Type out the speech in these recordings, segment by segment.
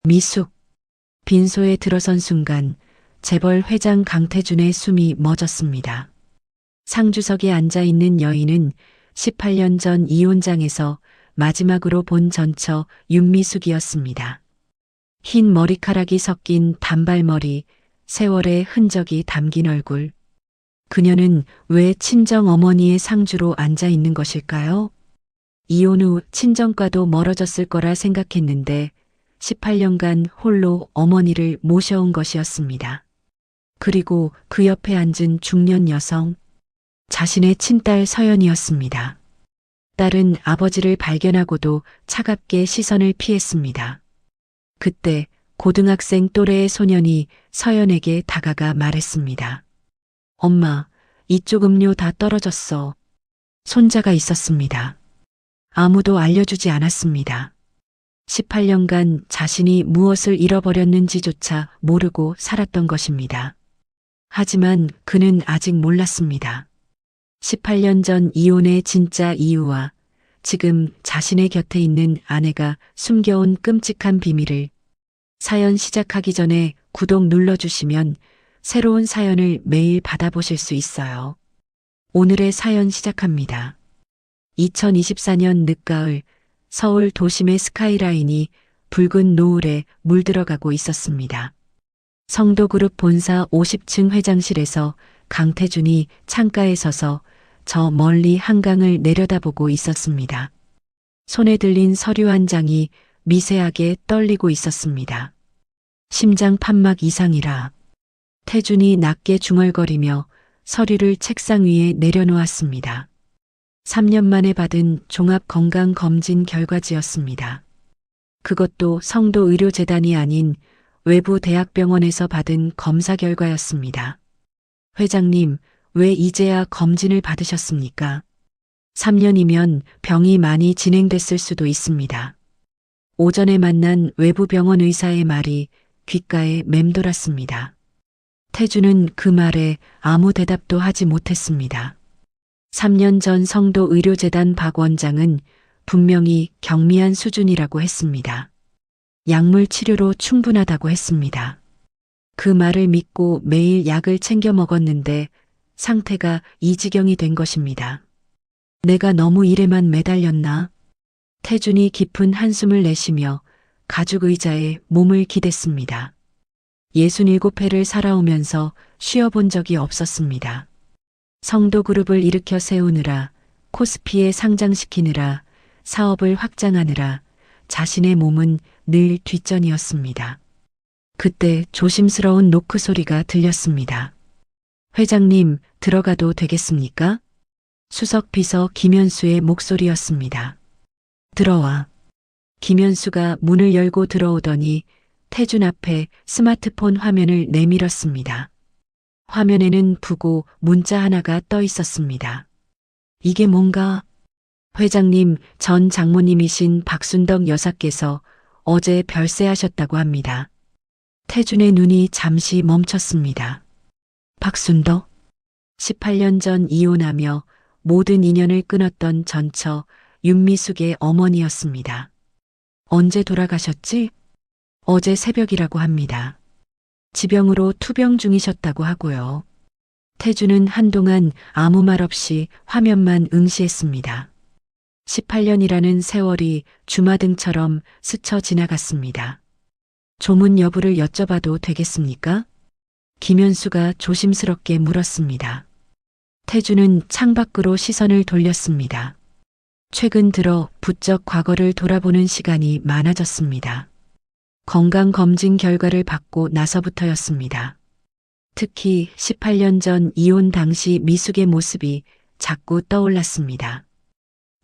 미숙. 빈소에 들어선 순간 재벌 회장 강태준의 숨이 멎었습니다. 상주석에 앉아 있는 여인은 18년 전 이혼장에서 마지막으로 본 전처 윤미숙이었습니다. 흰 머리카락이 섞인 단발머리, 세월의 흔적이 담긴 얼굴. 그녀는 왜 친정 어머니의 상주로 앉아 있는 것일까요? 이혼 후 친정과도 멀어졌을 거라 생각했는데 18년간 홀로 어머니를 모셔온 것이었습니다. 그리고 그 옆에 앉은 중년 여성, 자신의 친딸 서연이었습니다. 딸은 아버지를 발견하고도 차갑게 시선을 피했습니다. 그때 고등학생 또래의 소년이 서연에게 다가가 말했습니다. 엄마, 이쪽 음료 다 떨어졌어. 손자가 있었습니다. 아무도 알려주지 않았습니다. 18년간 자신이 무엇을 잃어버렸는지조차 모르고 살았던 것입니다. 하지만 그는 아직 몰랐습니다. 18년 전 이혼의 진짜 이유와 지금 자신의 곁에 있는 아내가 숨겨온 끔찍한 비밀을. 사연 시작하기 전에 구독 눌러주시면 새로운 사연을 매일 받아보실 수 있어요. 오늘의 사연 시작합니다. 2024년 늦가을 서울 도심의 스카이라인이 붉은 노을에 물들어가고 있었습니다. 성도그룹 본사 50층 회장실에서 강태준이 창가에 서서 저 멀리 한강을 내려다보고 있었습니다. 손에 들린 서류 한 장이 미세하게 떨리고 있었습니다. 심장 판막 이상이라. 태준이 낮게 중얼거리며 서류를 책상 위에 내려놓았습니다. 3년 만에 받은 종합건강검진 결과지였습니다. 그것도 성도의료재단이 아닌 외부 대학병원에서 받은 검사 결과였습니다. 회장님, 왜 이제야 검진을 받으셨습니까? 3년이면 병이 많이 진행됐을 수도 있습니다. 오전에 만난 외부 병원 의사의 말이 귓가에 맴돌았습니다. 태준은 그 말에 아무 대답도 하지 못했습니다. 3년 전 성도의료재단 박 원장은 분명히 경미한 수준이라고 했습니다. 약물 치료로 충분하다고 했습니다. 그 말을 믿고 매일 약을 챙겨 먹었는데 상태가 이 지경이 된 것입니다. 내가 너무 일에만 매달렸나? 태준이 깊은 한숨을 내쉬며 가죽 의자에 몸을 기댔습니다. 67회를 살아오면서 쉬어본 적이 없었습니다. 성도그룹을 일으켜 세우느라, 코스피에 상장시키느라, 사업을 확장하느라 자신의 몸은 늘 뒷전이었습니다. 그때 조심스러운 노크 소리가 들렸습니다. 회장님, 들어가도 되겠습니까? 수석 비서 김현수의 목소리였습니다. 들어와. 김현수가 문을 열고 들어오더니 태준 앞에 스마트폰 화면을 내밀었습니다. 화면에는 부고 문자 하나가 떠 있었습니다. 이게 뭔가? 회장님, 전 장모님이신 박순덕 여사께서 어제 별세하셨다고 합니다. 태준의 눈이 잠시 멈췄습니다. 박순덕? 18년 전 이혼하며 모든 인연을 끊었던 전처 윤미숙의 어머니였습니다. 언제 돌아가셨지? 어제 새벽이라고 합니다. 지병으로 투병 중이셨다고 하고요. 태준은 한동안 아무 말 없이 화면만 응시했습니다. 18년이라는 세월이 주마등처럼 스쳐 지나갔습니다. 조문 여부를 여쭤봐도 되겠습니까? 김현수가 조심스럽게 물었습니다. 태준은 창밖으로 시선을 돌렸습니다. 최근 들어 부쩍 과거를 돌아보는 시간이 많아졌습니다. 건강검진 결과를 받고 나서부터였습니다. 특히 18년 전 이혼 당시 미숙의 모습이 자꾸 떠올랐습니다.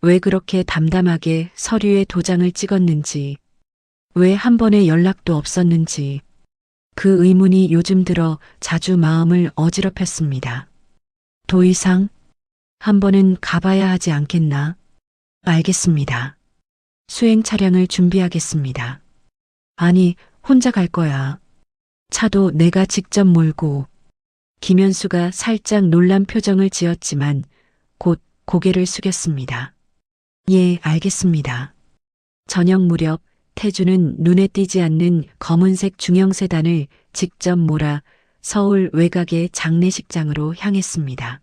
왜 그렇게 담담하게 서류에 도장을 찍었는지, 왜 한 번의 연락도 없었는지, 그 의문이 요즘 들어 자주 마음을 어지럽혔습니다. 더 이상 한 번은 가봐야 하지 않겠나? 알겠습니다. 수행 차량을 준비하겠습니다. 아니, 혼자 갈 거야. 차도 내가 직접 몰고. 김현수가 살짝 놀란 표정을 지었지만 곧 고개를 숙였습니다. 예, 알겠습니다. 저녁 무렵 태주는 눈에 띄지 않는 검은색 중형세단을 직접 몰아 서울 외곽의 장례식장으로 향했습니다.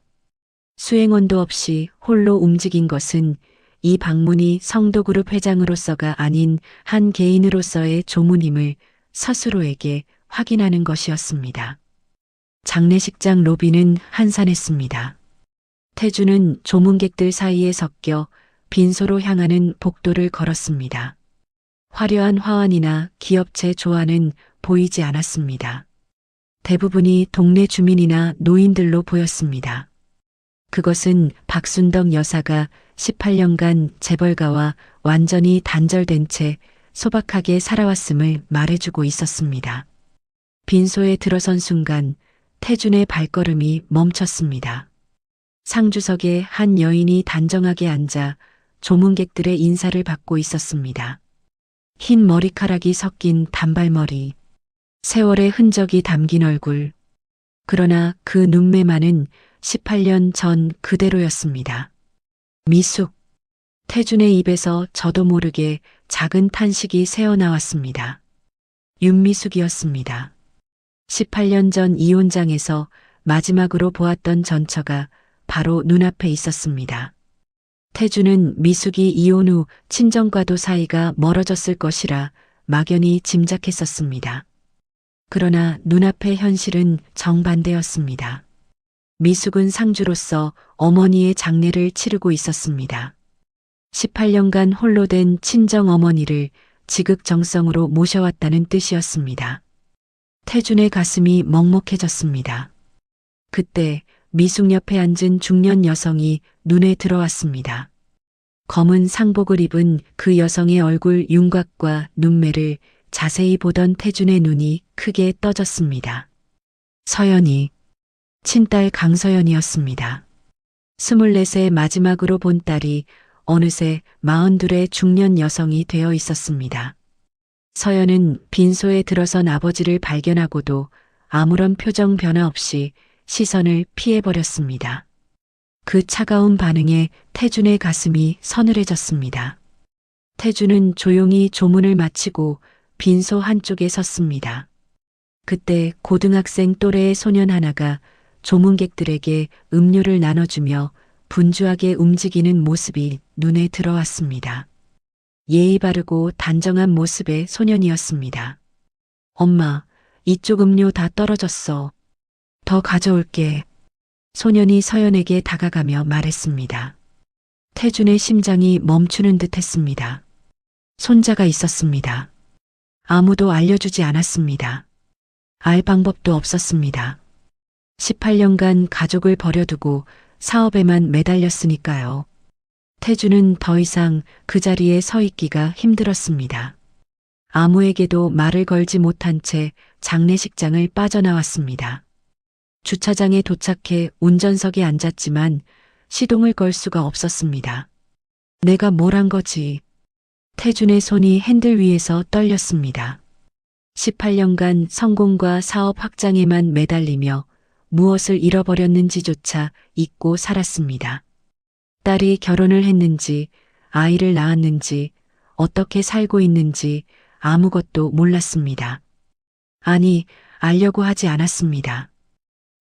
수행원도 없이 홀로 움직인 것은 이 방문이 성도그룹 회장으로서가 아닌 한 개인으로서의 조문임을 스스로에게 확인하는 것이었습니다. 장례식장 로비는 한산했습니다. 태주는 조문객들 사이에 섞여 빈소로 향하는 복도를 걸었습니다. 화려한 화환이나 기업체 조화는 보이지 않았습니다. 대부분이 동네 주민이나 노인들로 보였습니다. 그것은 박순덕 여사가 18년간 재벌가와 완전히 단절된 채 소박하게 살아왔음을 말해주고 있었습니다. 빈소에 들어선 순간 태준의 발걸음이 멈췄습니다. 상주석에 한 여인이 단정하게 앉아 조문객들의 인사를 받고 있었습니다. 흰 머리카락이 섞인 단발머리, 세월의 흔적이 담긴 얼굴. 그러나 그 눈매만은 18년 전 그대로였습니다. 미숙. 태준의 입에서 저도 모르게 작은 탄식이 새어나왔습니다. 윤미숙이었습니다. 18년 전 이혼장에서 마지막으로 보았던 전처가 바로 눈앞에 있었습니다. 태준은 미숙이 이혼 후 친정과도 사이가 멀어졌을 것이라 막연히 짐작했었습니다. 그러나 눈앞의 현실은 정반대였습니다. 미숙은 상주로서 어머니의 장례를 치르고 있었습니다. 18년간 홀로 된 친정 어머니를 지극정성으로 모셔왔다는 뜻이었습니다. 태준의 가슴이 먹먹해졌습니다. 그때 미숙 옆에 앉은 중년 여성이 눈에 들어왔습니다. 검은 상복을 입은 그 여성의 얼굴 윤곽과 눈매를 자세히 보던 태준의 눈이 크게 떠졌습니다. 서연이, 친딸 강서연이었습니다. 24세 마지막으로 본 딸이 어느새 42의 중년 여성이 되어 있었습니다. 서연은 빈소에 들어선 아버지를 발견하고도 아무런 표정 변화 없이 시선을 피해버렸습니다. 그 차가운 반응에 태준의 가슴이 서늘해졌습니다. 태준은 조용히 조문을 마치고 빈소 한쪽에 섰습니다. 그때 고등학생 또래의 소년 하나가 조문객들에게 음료를 나눠주며 분주하게 움직이는 모습이 눈에 들어왔습니다. 예의 바르고 단정한 모습의 소년이었습니다. 엄마, 이쪽 음료 다 떨어졌어. 더 가져올게. 소년이 서연에게 다가가며 말했습니다. 태준의 심장이 멈추는 듯 했습니다. 손자가 있었습니다. 아무도 알려주지 않았습니다. 알 방법도 없었습니다. 18년간 가족을 버려두고 사업에만 매달렸으니까요. 태준은 더 이상 그 자리에 서 있기가 힘들었습니다. 아무에게도 말을 걸지 못한 채 장례식장을 빠져나왔습니다. 주차장에 도착해 운전석에 앉았지만 시동을 걸 수가 없었습니다. 내가 뭘 한 거지? 태준의 손이 핸들 위에서 떨렸습니다. 18년간 성공과 사업 확장에만 매달리며 무엇을 잃어버렸는지조차 잊고 살았습니다. 딸이 결혼을 했는지, 아이를 낳았는지, 어떻게 살고 있는지 아무것도 몰랐습니다. 아니, 알려고 하지 않았습니다.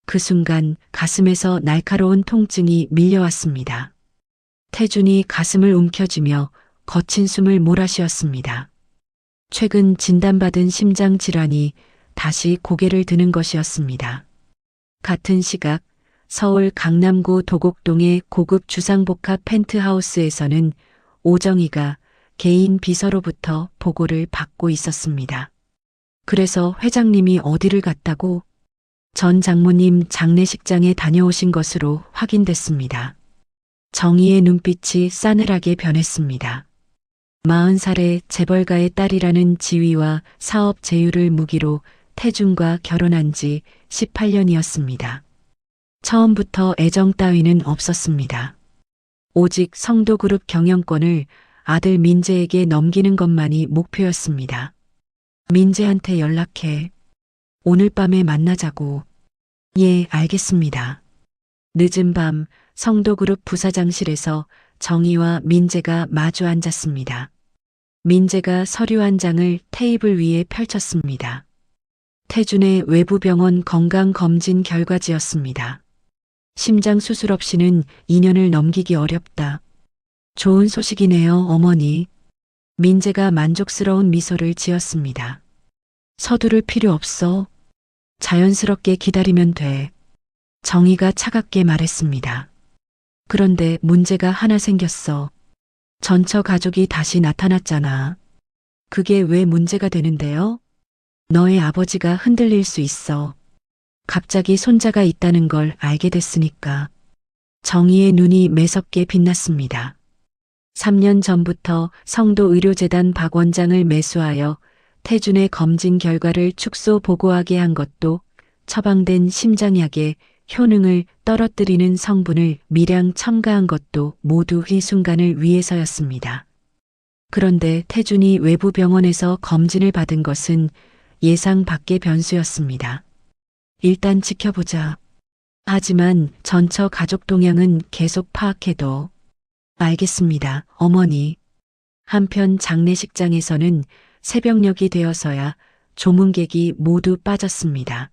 그 순간 가슴에서 날카로운 통증이 밀려왔습니다. 태준이 가슴을 움켜쥐며 거친 숨을 몰아쉬었습니다. 최근 진단받은 심장 질환이 다시 고개를 드는 것이었습니다. 같은 시각 서울 강남구 도곡동의 고급 주상복합 펜트하우스에서는 오정희가 개인 비서로부터 보고를 받고 있었습니다. 그래서 회장님이 어디를 갔다고? 전 장모님 장례식장에 다녀오신 것으로 확인됐습니다. 정희의 눈빛이 싸늘하게 변했습니다. 40살의 재벌가의 딸이라는 지위와 사업 제휴를 무기로 태준과 결혼한 지 18년이었습니다. 처음부터 애정 따위는 없었습니다. 오직 성도그룹 경영권을 아들 민재에게 넘기는 것만이 목표였습니다. 민재한테 연락해. 오늘 밤에 만나자고. 예, 알겠습니다. 늦은 밤 성도그룹 부사장실에서 정희와 민재가 마주 앉았습니다. 민재가 서류 한 장을 테이블 위에 펼쳤습니다. 태준의 외부병원 건강검진 결과지였습니다. 심장 수술 없이는 2년을 넘기기 어렵다. 좋은 소식이네요, 어머니. 민재가 만족스러운 미소를 지었습니다. 서두를 필요 없어. 자연스럽게 기다리면 돼. 정희가 차갑게 말했습니다. 그런데 문제가 하나 생겼어. 전처 가족이 다시 나타났잖아. 그게 왜 문제가 되는데요? 너의 아버지가 흔들릴 수 있어. 갑자기 손자가 있다는 걸 알게 됐으니까. 정희의 눈이 매섭게 빛났습니다. 3년 전부터 성도의료재단 박 원장을 매수하여 태준의 검진 결과를 축소 보고하게 한 것도 처방된 심장약의 효능을 떨어뜨리는 성분을 미량 첨가한 것도 모두 이 순간을 위해서였습니다. 그런데 태준이 외부 병원에서 검진을 받은 것은 예상 밖의 변수였습니다. 일단 지켜보자. 하지만 전처 가족 동향은 계속 파악해도. 알겠습니다, 어머니. 한편 장례식장에서는 새벽녘이 되어서야 조문객이 모두 빠졌습니다.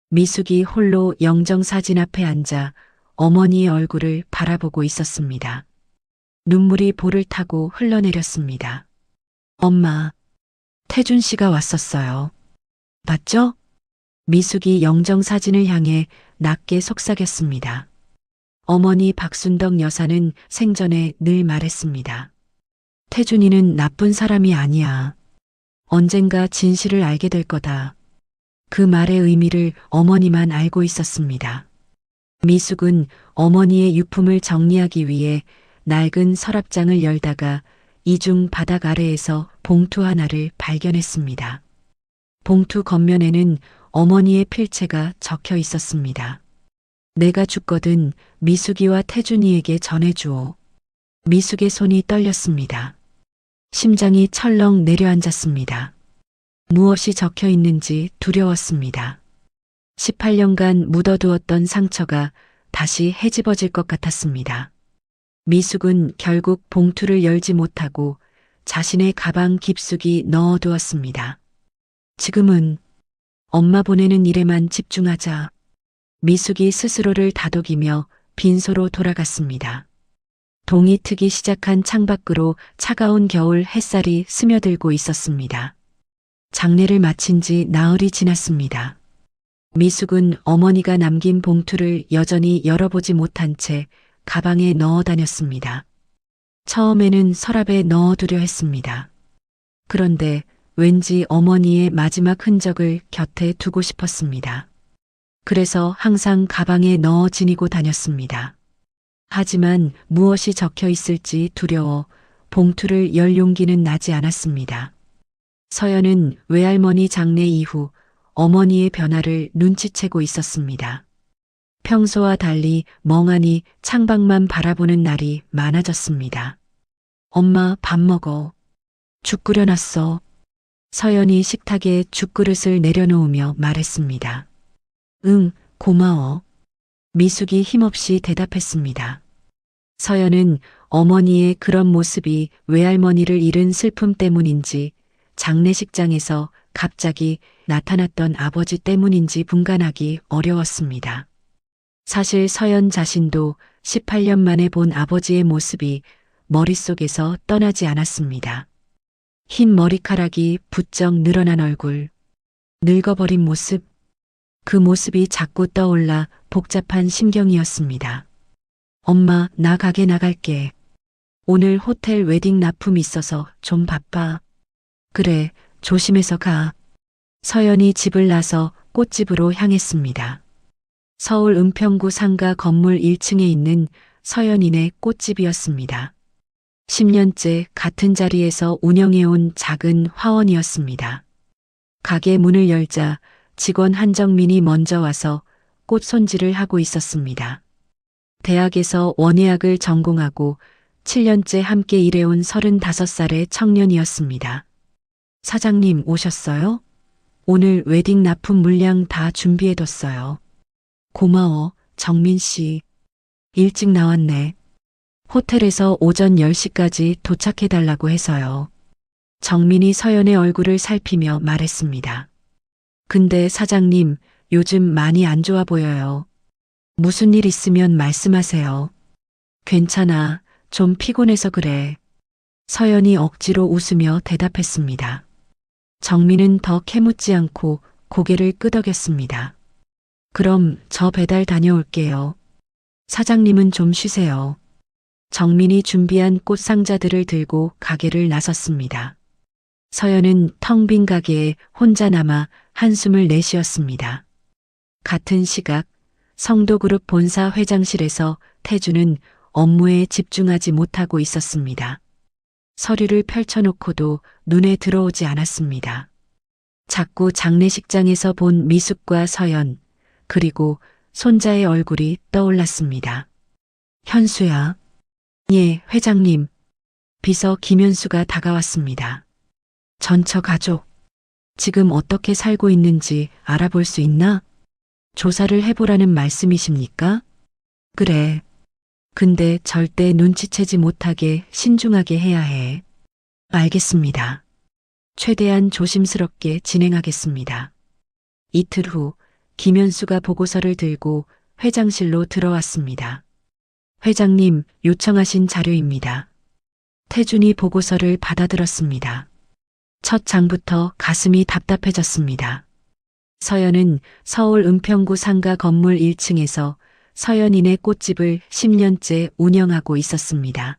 미숙이 홀로 영정사진 앞에 앉아 어머니의 얼굴을 바라보고 있었습니다. 눈물이 볼을 타고 흘러내렸습니다. 엄마, 태준 씨가 왔었어요. 맞죠? 미숙이 영정사진을 향해 낮게 속삭였습니다. 어머니 박순덕 여사는 생전에 늘 말했습니다. 태준이는 나쁜 사람이 아니야. 언젠가 진실을 알게 될 거다. 그 말의 의미를 어머니만 알고 있었습니다. 미숙은 어머니의 유품을 정리하기 위해 낡은 서랍장을 열다가 이중 바닥 아래에서 봉투 하나를 발견했습니다. 봉투 겉면에는 어머니의 필체가 적혀 있었습니다. 내가 죽거든 미숙이와 태준이에게 전해주오. 미숙의 손이 떨렸습니다. 심장이 철렁 내려앉았습니다. 무엇이 적혀 있는지 두려웠습니다. 18년간 묻어두었던 상처가 다시 헤집어질 것 같았습니다. 미숙은 결국 봉투를 열지 못하고 자신의 가방 깊숙이 넣어두었습니다. 지금은 엄마 보내는 일에만 집중하자. 미숙이 스스로를 다독이며 빈소로 돌아갔습니다. 동이 트기 시작한 창밖으로 차가운 겨울 햇살이 스며들고 있었습니다. 장례를 마친 지 나흘이 지났습니다. 미숙은 어머니가 남긴 봉투를 여전히 열어보지 못한 채 가방에 넣어 다녔습니다. 처음에는 서랍에 넣어두려 했습니다. 그런데 왠지 어머니의 마지막 흔적을 곁에 두고 싶었습니다. 그래서 항상 가방에 넣어 지니고 다녔습니다. 하지만 무엇이 적혀 있을지 두려워 봉투를 열 용기는 나지 않았습니다. 서연은 외할머니 장례 이후 어머니의 변화를 눈치채고 있었습니다. 평소와 달리 멍하니 창밖만 바라보는 날이 많아졌습니다. 엄마 밥 먹어. 죽 끓여놨어. 서연이 식탁에 죽그릇을 내려놓으며 말했습니다. 응, 고마워. 미숙이 힘없이 대답했습니다. 서연은 어머니의 그런 모습이 외할머니를 잃은 슬픔 때문인지 장례식장에서 갑자기 나타났던 아버지 때문인지 분간하기 어려웠습니다. 사실 서연 자신도 18년 만에 본 아버지의 모습이 머릿속에서 떠나지 않았습니다. 흰 머리카락이 부쩍 늘어난 얼굴, 늙어버린 모습, 그 모습이 자꾸 떠올라 복잡한 심경이었습니다. 엄마, 나 가게 나갈게. 오늘 호텔 웨딩 납품 있어서 좀 바빠. 그래, 조심해서 가. 서연이 집을 나서 꽃집으로 향했습니다. 서울 은평구 상가 건물 1층에 있는 서연이네 꽃집이었습니다. 10년째 같은 자리에서 운영해온 작은 화원이었습니다. 가게 문을 열자 직원 한정민이 먼저 와서 꽃 손질을 하고 있었습니다. 대학에서 원예학을 전공하고 7년째 함께 일해온 35살의 청년이었습니다. 사장님 오셨어요? 오늘 웨딩 납품 물량 다 준비해뒀어요. 고마워, 정민 씨. 일찍 나왔네. 호텔에서 오전 10시까지 도착해달라고 해서요. 정민이 서연의 얼굴을 살피며 말했습니다. 근데 사장님, 요즘 많이 안 좋아 보여요. 무슨 일 있으면 말씀하세요. 괜찮아. 좀 피곤해서 그래. 서연이 억지로 웃으며 대답했습니다. 정민은 더 캐묻지 않고 고개를 끄덕였습니다. 그럼 저 배달 다녀올게요. 사장님은 좀 쉬세요. 정민이 준비한 꽃 상자들을 들고 가게를 나섰습니다. 서연은 텅 빈 가게에 혼자 남아 한숨을 내쉬었습니다. 같은 시각 성도그룹 본사 회장실에서 태주는 업무에 집중하지 못하고 있었습니다. 서류를 펼쳐놓고도 눈에 들어오지 않았습니다. 자꾸 장례식장에서 본 미숙과 서연, 그리고 손자의 얼굴이 떠올랐습니다. 현수야. 예, 회장님. 비서 김현수가 다가왔습니다. 전처 가족. 지금 어떻게 살고 있는지 알아볼 수 있나? 조사를 해보라는 말씀이십니까? 그래. 근데 절대 눈치채지 못하게 신중하게 해야 해. 알겠습니다. 최대한 조심스럽게 진행하겠습니다. 이틀 후 김현수가 보고서를 들고 회장실로 들어왔습니다. 회장님, 요청하신 자료입니다. 태준이 보고서를 받아들었습니다. 첫 장부터 가슴이 답답해졌습니다. 서연은 서울 은평구 상가 건물 1층에서 서연인의 꽃집을 10년째 운영하고 있었습니다.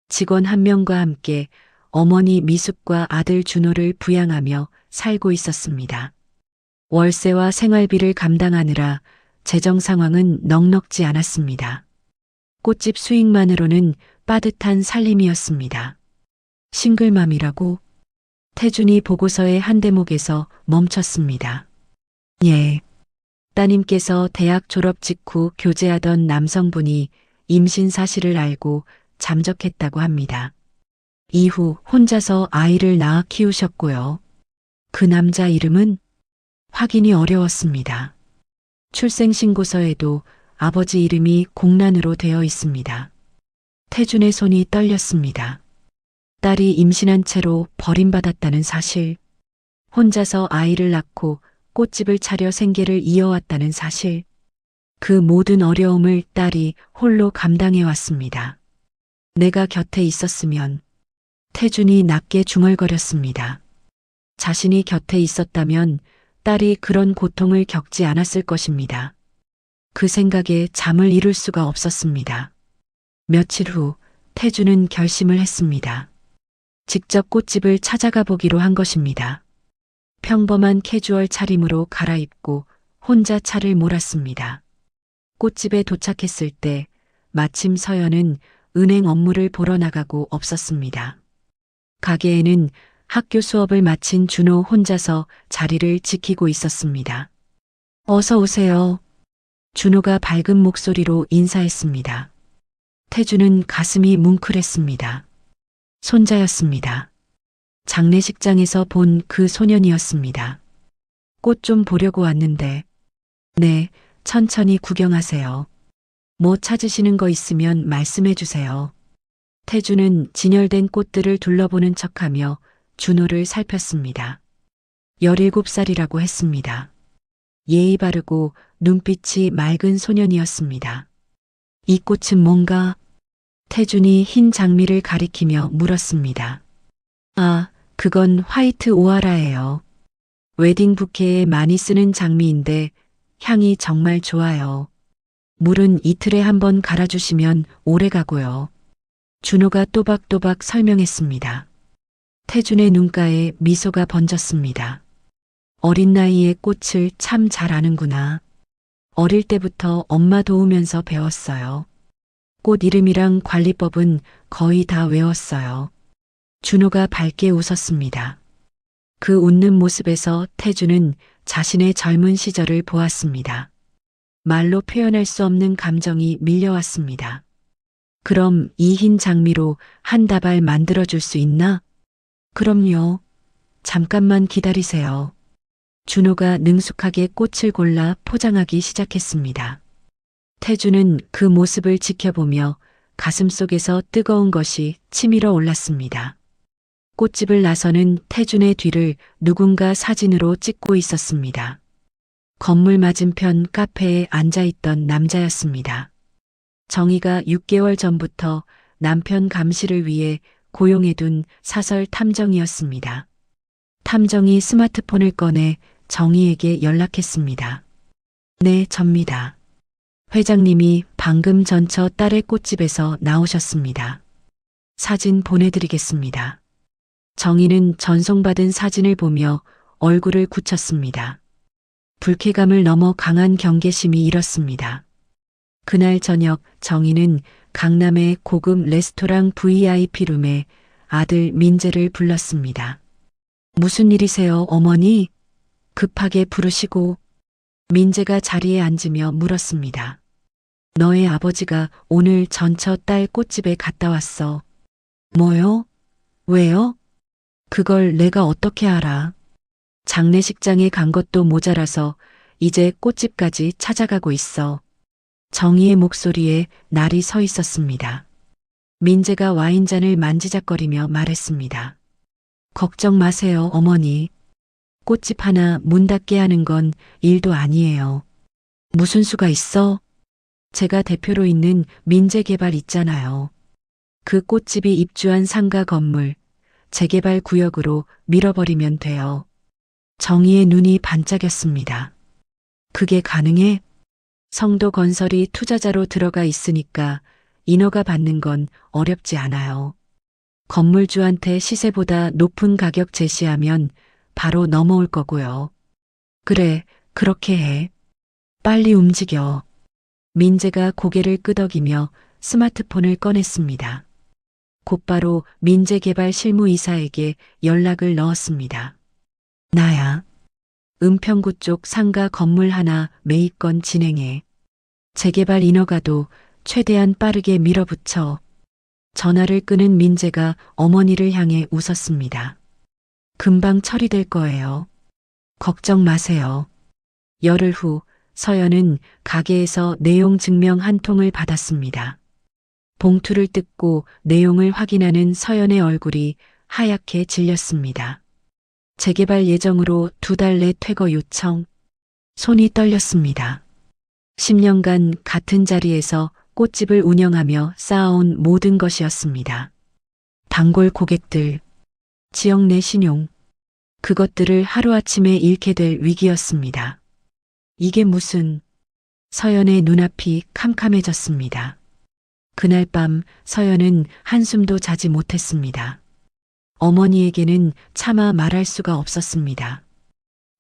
직원 한 명과 함께 어머니 미숙과 아들 준호를 부양하며 살고 있었습니다. 월세와 생활비를 감당하느라 재정 상황은 넉넉지 않았습니다. 꽃집 수익만으로는 빠듯한 살림이었습니다. 싱글맘이라고? 태준이 보고서의 한 대목에서 멈췄습니다. 예. 따님께서 대학 졸업 직후 교제하던 남성분이 임신 사실을 알고 잠적했다고 합니다. 이후 혼자서 아이를 낳아 키우셨고요. 그 남자 이름은 확인이 어려웠습니다. 출생신고서에도 아버지 이름이 공란으로 되어 있습니다. 태준의 손이 떨렸습니다. 딸이 임신한 채로 버림받았다는 사실, 혼자서 아이를 낳고 꽃집을 차려 생계를 이어왔다는 사실, 그 모든 어려움을 딸이 홀로 감당해왔습니다. 내가 곁에 있었으면. 태준이 낮게 중얼거렸습니다. 자신이 곁에 있었다면 딸이 그런 고통을 겪지 않았을 것입니다. 그 생각에 잠을 이룰 수가 없었습니다. 며칠 후 태준은 결심을 했습니다. 직접 꽃집을 찾아가 보기로 한 것입니다. 평범한 캐주얼 차림으로 갈아입고 혼자 차를 몰았습니다. 꽃집에 도착했을 때 마침 서연은 은행 업무를 보러 나가고 없었습니다. 가게에는 학교 수업을 마친 준호 혼자서 자리를 지키고 있었습니다. 어서 오세요. 준호가 밝은 목소리로 인사했습니다. 태준은 가슴이 뭉클했습니다. 손자였습니다. 장례식장에서 본 그 소년이었습니다. 꽃 좀 보려고 왔는데. 네, 천천히 구경하세요. 뭐 찾으시는 거 있으면 말씀해 주세요. 태준은 진열된 꽃들을 둘러보는 척하며 준호를 살폈습니다. 17살이라고 했습니다. 예의 바르고 눈빛이 맑은 소년이었습니다. 이 꽃은 뭔가? 태준이 흰 장미를 가리키며 물었습니다. 아, 그건 화이트 오하라예요. 웨딩 부케에 많이 쓰는 장미인데 향이 정말 좋아요. 물은 이틀에 한 번 갈아주시면 오래 가고요. 준호가 또박또박 설명했습니다. 태준의 눈가에 미소가 번졌습니다. 어린 나이에 꽃을 참 잘 아는구나. 어릴 때부터 엄마 도우면서 배웠어요. 꽃 이름이랑 관리법은 거의 다 외웠어요. 준호가 밝게 웃었습니다. 그 웃는 모습에서 태준은 자신의 젊은 시절을 보았습니다. 말로 표현할 수 없는 감정이 밀려왔습니다. 그럼 이 흰 장미로 한 다발 만들어줄 수 있나? 그럼요. 잠깐만 기다리세요. 준호가 능숙하게 꽃을 골라 포장하기 시작했습니다. 태준은 그 모습을 지켜보며 가슴속에서 뜨거운 것이 치밀어 올랐습니다. 꽃집을 나서는 태준의 뒤를 누군가 사진으로 찍고 있었습니다. 건물 맞은편 카페에 앉아있던 남자였습니다. 정희가 6개월 전부터 남편 감시를 위해 고용해둔 사설 탐정이었습니다. 탐정이 스마트폰을 꺼내 정희에게 연락했습니다. 네, 접니다. 회장님이 방금 전처 딸의 꽃집에서 나오셨습니다. 사진 보내드리겠습니다. 정희는 전송받은 사진을 보며 얼굴을 굳혔습니다. 불쾌감을 넘어 강한 경계심이 일었습니다. 그날 저녁 정희는 강남의 고급 레스토랑 VIP룸에 아들 민재를 불렀습니다. 무슨 일이세요, 어머니? 급하게 부르시고. 민재가 자리에 앉으며 물었습니다. 너의 아버지가 오늘 전처 딸 꽃집에 갔다 왔어. 뭐요? 왜요? 그걸 내가 어떻게 알아? 장례식장에 간 것도 모자라서 이제 꽃집까지 찾아가고 있어. 정희의 목소리에 날이 서 있었습니다. 민재가 와인잔을 만지작거리며 말했습니다. 걱정 마세요, 어머니. 꽃집 하나 문 닫게 하는 건 일도 아니에요. 무슨 수가 있어? 제가 대표로 있는 민재개발 있잖아요. 그 꽃집이 입주한 상가 건물, 재개발 구역으로 밀어버리면 돼요. 정희의 눈이 반짝였습니다. 그게 가능해? 성도건설이 투자자로 들어가 있으니까 인허가 받는 건 어렵지 않아요. 건물주한테 시세보다 높은 가격 제시하면 바로 넘어올 거고요. 그래, 그렇게 해. 빨리 움직여. 민재가 고개를 끄덕이며 스마트폰을 꺼냈습니다. 곧바로 민재개발 실무이사에게 연락을 넣었습니다. 나야. 은평구 쪽 상가 건물 하나 매입건 진행해. 재개발 인허가도 최대한 빠르게 밀어붙여. 전화를 끄는 민재가 어머니를 향해 웃었습니다. 금방 처리될 거예요. 걱정 마세요. 열흘 후 서연은 가게에서 내용 증명 한 통을 받았습니다. 봉투를 뜯고 내용을 확인하는 서연의 얼굴이 하얗게 질렸습니다. 재개발 예정으로 2달 내 퇴거 요청. 손이 떨렸습니다. 10년간 같은 자리에서 꽃집을 운영하며 쌓아온 모든 것이었습니다. 단골 고객들, 지역 내 신용, 그것들을 하루아침에 잃게 될 위기였습니다. 이게 무슨... 서연의 눈앞이 캄캄해졌습니다. 그날 밤 서연은 한숨도 자지 못했습니다. 어머니에게는 차마 말할 수가 없었습니다.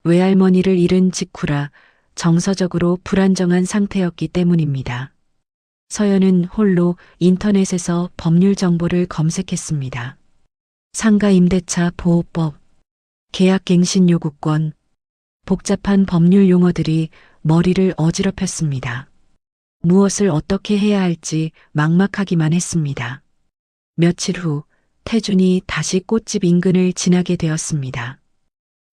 외할머니를 잃은 직후라 정서적으로 불안정한 상태였기 때문입니다. 서연은 홀로 인터넷에서 법률 정보를 검색했습니다. 상가 임대차 보호법, 계약갱신 요구권, 복잡한 법률 용어들이 머리를 어지럽혔습니다. 무엇을 어떻게 해야 할지 막막하기만 했습니다. 며칠 후 태준이 다시 꽃집 인근을 지나게 되었습니다.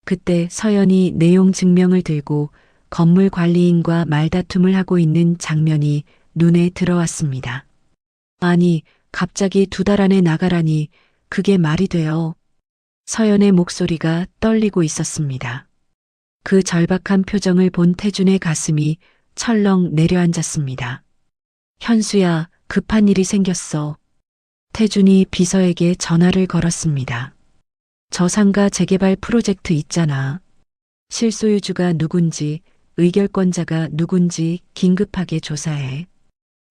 그때 서연이 내용 증명을 들고 건물 관리인과 말다툼을 하고 있는 장면이 눈에 들어왔습니다. 아니, 갑자기 2달 안에 나가라니 그게 말이 돼요. 서연의 목소리가 떨리고 있었습니다. 그 절박한 표정을 본 태준의 가슴이 철렁 내려앉았습니다. 현수야, 급한 일이 생겼어. 태준이 비서에게 전화를 걸었습니다. 저 상가 재개발 프로젝트 있잖아. 실소유주가 누군지, 의결권자가 누군지 긴급하게 조사해.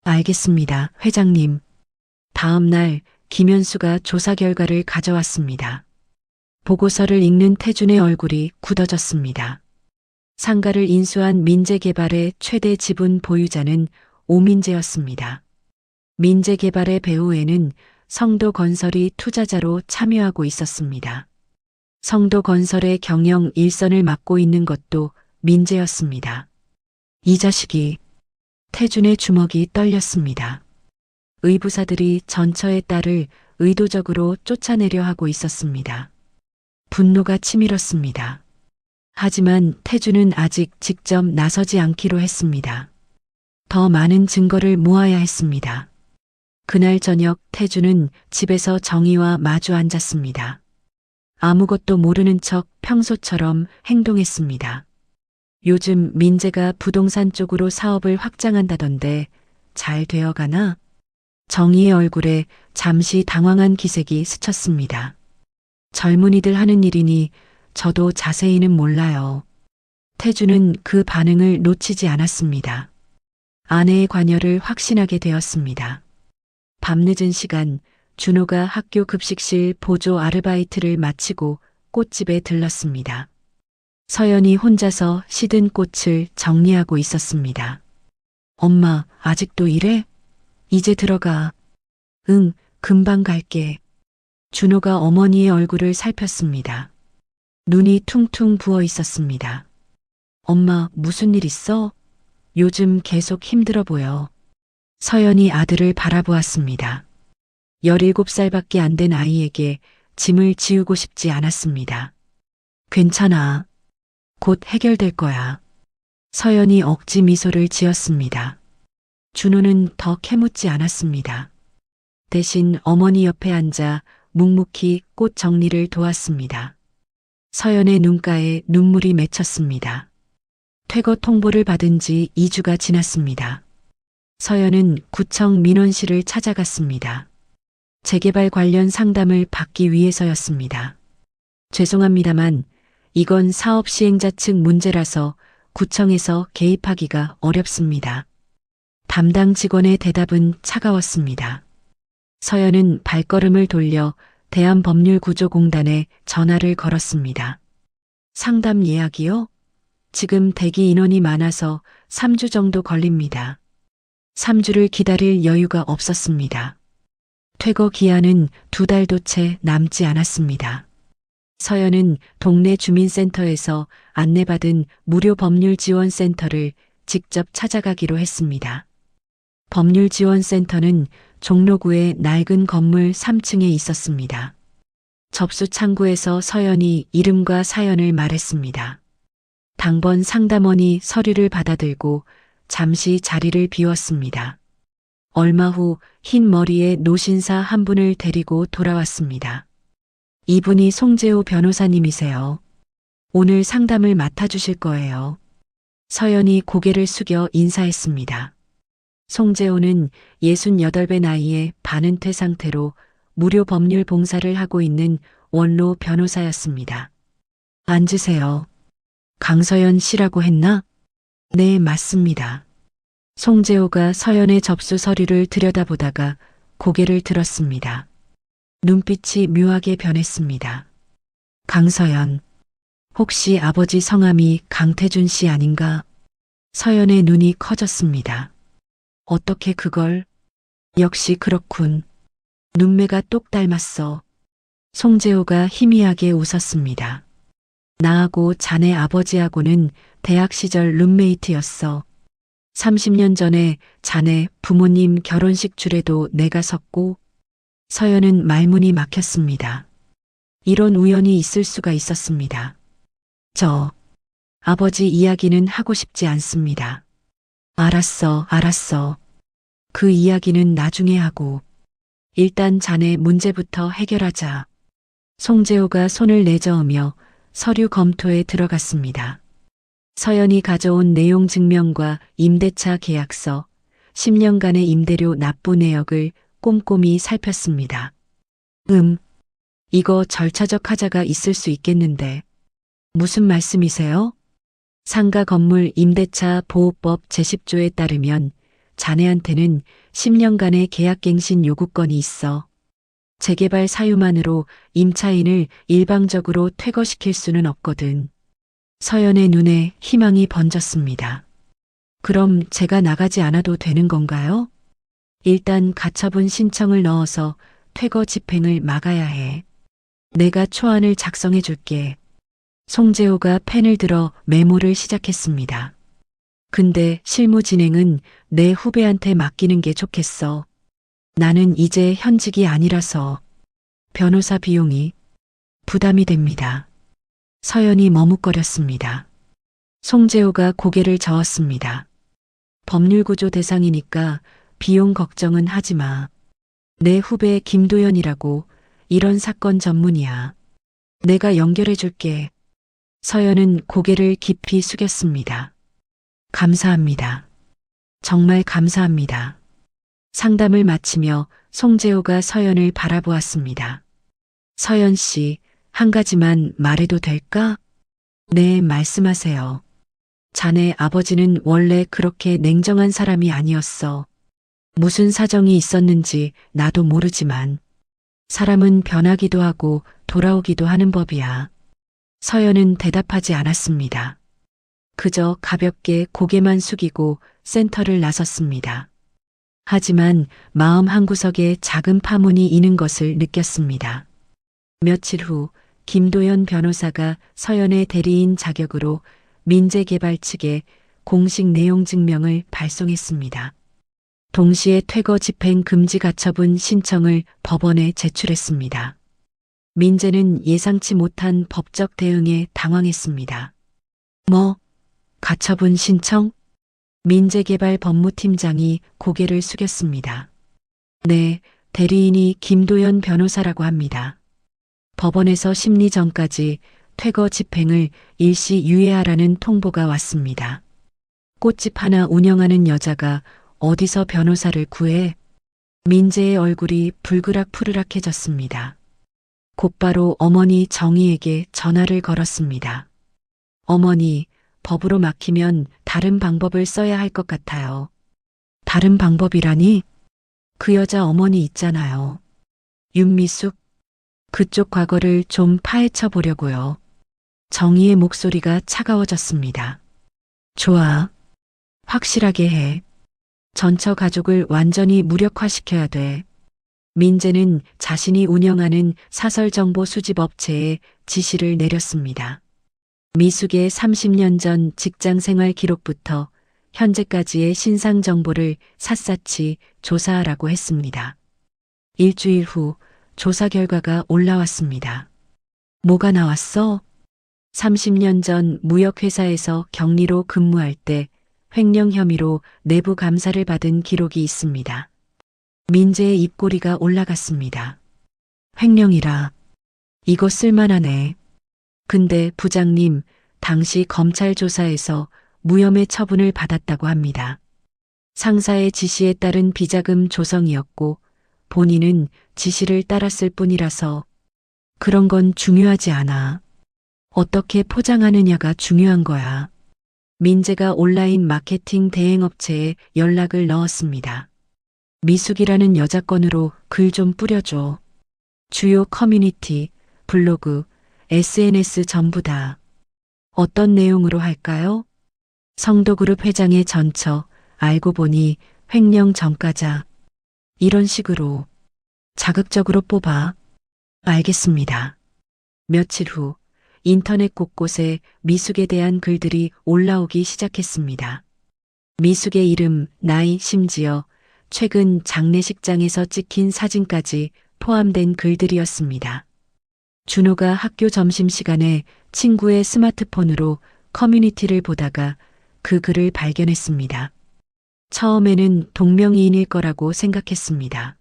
알겠습니다, 회장님. 다음 날 김현수가 조사 결과를 가져왔습니다. 보고서를 읽는 태준의 얼굴이 굳어졌습니다. 상가를 인수한 민재개발의 최대 지분 보유자는 오민재였습니다. 민재개발의 배후에는 성도건설이 투자자로 참여하고 있었습니다. 성도건설의 경영 일선을 맡고 있는 것도 민재였습니다. 이 자식이... 태준의 주먹이 떨렸습니다. 의부사들이 전처의 딸을 의도적으로 쫓아내려 하고 있었습니다. 분노가 치밀었습니다. 하지만 태준은 아직 직접 나서지 않기로 했습니다. 더 많은 증거를 모아야 했습니다. 그날 저녁 태준은 집에서 정희와 마주 앉았습니다. 아무것도 모르는 척 평소처럼 행동했습니다. 요즘 민재가 부동산 쪽으로 사업을 확장한다던데 잘 되어가나? 정희의 얼굴에 잠시 당황한 기색이 스쳤습니다. 젊은이들 하는 일이니 저도 자세히는 몰라요. 태주는 그 반응을 놓치지 않았습니다. 아내의 관여를 확신하게 되었습니다. 밤늦은 시간 준호가 학교 급식실 보조 아르바이트를 마치고 꽃집에 들렀습니다. 서연이 혼자서 시든 꽃을 정리하고 있었습니다. 엄마, 아직도 이래? 이제 들어가. 응, 금방 갈게. 준호가 어머니의 얼굴을 살폈습니다. 눈이 퉁퉁 부어 있었습니다. 엄마, 무슨 일 있어? 요즘 계속 힘들어 보여. 서연이 아들을 바라보았습니다. 17살밖에 안 된 아이에게 짐을 지우고 싶지 않았습니다. 괜찮아. 곧 해결될 거야. 서연이 억지 미소를 지었습니다. 준호는 더 캐묻지 않았습니다. 대신 어머니 옆에 앉아 묵묵히 꽃 정리를 도왔습니다. 서연의 눈가에 눈물이 맺혔습니다. 퇴거 통보를 받은 지 2주가 지났습니다. 서연은 구청 민원실을 찾아갔습니다. 재개발 관련 상담을 받기 위해서였습니다. 죄송합니다만 이건 사업 시행자 측 문제라서 구청에서 개입하기가 어렵습니다. 담당 직원의 대답은 차가웠습니다. 서연은 발걸음을 돌려 대한법률구조공단에 전화를 걸었습니다. 상담 예약이요? 지금 대기 인원이 많아서 3주 정도 걸립니다. 3주를 기다릴 여유가 없었습니다. 퇴거 기한은 2달도 채 남지 않았습니다. 서연은 동네 주민센터에서 안내받은 무료 법률지원센터를 직접 찾아가기로 했습니다. 법률지원센터는 종로구의 낡은 건물 3층에 있었습니다. 접수 창구에서 서연이 이름과 사연을 말했습니다. 당번 상담원이 서류를 받아들고 잠시 자리를 비웠습니다. 얼마 후 흰 머리의 노신사 한 분을 데리고 돌아왔습니다. 이분이 송재호 변호사님이세요. 오늘 상담을 맡아주실 거예요. 서연이 고개를 숙여 인사했습니다. 송재호는 68배 나이에 반은퇴 상태로 무료 법률 봉사를 하고 있는 원로 변호사였습니다. 앉으세요. 강서연 씨라고 했나? 네, 맞습니다. 송재호가 서연의 접수 서류를 들여다보다가 고개를 들었습니다. 눈빛이 묘하게 변했습니다. 강서연. 혹시 아버지 성함이 강태준 씨 아닌가? 서연의 눈이 커졌습니다. 어떻게 그걸? 역시 그렇군. 눈매가 똑 닮았어. 송재호가 희미하게 웃었습니다. 나하고 자네 아버지하고는 대학 시절 룸메이트였어. 30년 전에 자네 부모님 결혼식 줄에도 내가 섰고. 서연은 말문이 막혔습니다. 이런 우연이 있을 수가 있었습니다. 아버지 이야기는 하고 싶지 않습니다. 알았어. 그 이야기는 나중에 하고. 일단 자네 문제부터 해결하자. 송재호가 손을 내저으며 서류 검토에 들어갔습니다. 서연이 가져온 내용 증명과 임대차 계약서, 10년간의 임대료 납부 내역을 꼼꼼히 살폈습니다. 이거 절차적 하자가 있을 수 있겠는데. 무슨 말씀이세요? 상가 건물 임대차 보호법 제10조에 따르면 자네한테는 10년간의 계약갱신 요구권이 있어. 재개발 사유만으로 임차인을 일방적으로 퇴거시킬 수는 없거든. 서연의 눈에 희망이 번졌습니다. 그럼 제가 나가지 않아도 되는 건가요? 일단 가처분 신청을 넣어서 퇴거 집행을 막아야 해. 내가 초안을 작성해 줄게. 송재호가 펜을 들어 메모를 시작했습니다. 근데 실무 진행은 내 후배한테 맡기는 게 좋겠어. 나는 이제 현직이 아니라서 변호사 비용이 부담이 됩니다. 서연이 머뭇거렸습니다. 송재호가 고개를 저었습니다. 법률구조 대상이니까 비용 걱정은 하지 마. 내 후배 김도연이라고 이런 사건 전문이야. 내가 연결해 줄게. 서연은 고개를 깊이 숙였습니다. 감사합니다. 정말 감사합니다. 상담을 마치며 송재호가 서연을 바라보았습니다. 서연 씨, 한 가지만 말해도 될까? 네, 말씀하세요. 자네 아버지는 원래 그렇게 냉정한 사람이 아니었어. 무슨 사정이 있었는지 나도 모르지만 사람은 변하기도 하고 돌아오기도 하는 법이야. 서연은 대답하지 않았습니다. 그저 가볍게 고개만 숙이고 센터를 나섰습니다. 하지만 마음 한구석에 작은 파문이 이는 것을 느꼈습니다. 며칠 후 김도연 변호사가 서연의 대리인 자격으로 민재개발 측에 공식 내용 증명을 발송했습니다. 동시에 퇴거 집행 금지 가처분 신청을 법원에 제출했습니다. 민재는 예상치 못한 법적 대응에 당황했습니다. 뭐? 가처분 신청? 민재개발 법무팀장이 고개를 숙였습니다. 네, 대리인이 김도연 변호사라고 합니다. 법원에서 심리 전까지 퇴거 집행을 일시 유예하라는 통보가 왔습니다. 꽃집 하나 운영하는 여자가 어디서 변호사를 구해? 민재의 얼굴이 불그락푸르락해졌습니다. 곧바로 어머니 정희에게 전화를 걸었습니다. 어머니, 법으로 막히면 다른 방법을 써야 할 것 같아요. 다른 방법이라니? 그 여자 어머니 있잖아요. 윤미숙. 그쪽 과거를 좀 파헤쳐 보려고요. 정희의 목소리가 차가워졌습니다. 좋아. 확실하게 해. 전처 가족을 완전히 무력화시켜야 돼. 민재는 자신이 운영하는 사설정보 수집 업체에 지시를 내렸습니다. 미숙의 30년 전 직장 생활 기록부터 현재까지의 신상 정보를 샅샅이 조사하라고 했습니다. 일주일 후 조사 결과가 올라왔습니다. 뭐가 나왔어? 30년 전 무역회사에서 격리로 근무할 때 횡령 혐의로 내부 감사를 받은 기록이 있습니다. 민재의 입꼬리가 올라갔습니다. 횡령이라. 이거 쓸만하네. 근데 부장님, 당시 검찰 조사에서 무혐의 처분을 받았다고 합니다. 상사의 지시에 따른 비자금 조성이었고 본인은 지시를 따랐을 뿐이라서 그런 건 중요하지 않아. 어떻게 포장하느냐가 중요한 거야. 민재가 온라인 마케팅 대행업체에 연락을 넣었습니다. 미숙이라는 여자 건으로 글 좀 뿌려줘. 주요 커뮤니티, 블로그, SNS 전부 다. 어떤 내용으로 할까요? 성도그룹 회장의 전처, 알고 보니 횡령 전과자. 이런 식으로 자극적으로 뽑아. 알겠습니다. 며칠 후 인터넷 곳곳에 미숙에 대한 글들이 올라오기 시작했습니다. 미숙의 이름, 나이, 심지어 최근 장례식장에서 찍힌 사진까지 포함된 글들이었습니다. 준호가 학교 점심시간에 친구의 스마트폰으로 커뮤니티를 보다가 그 글을 발견했습니다. 처음에는 동명이인일 거라고 생각했습니다.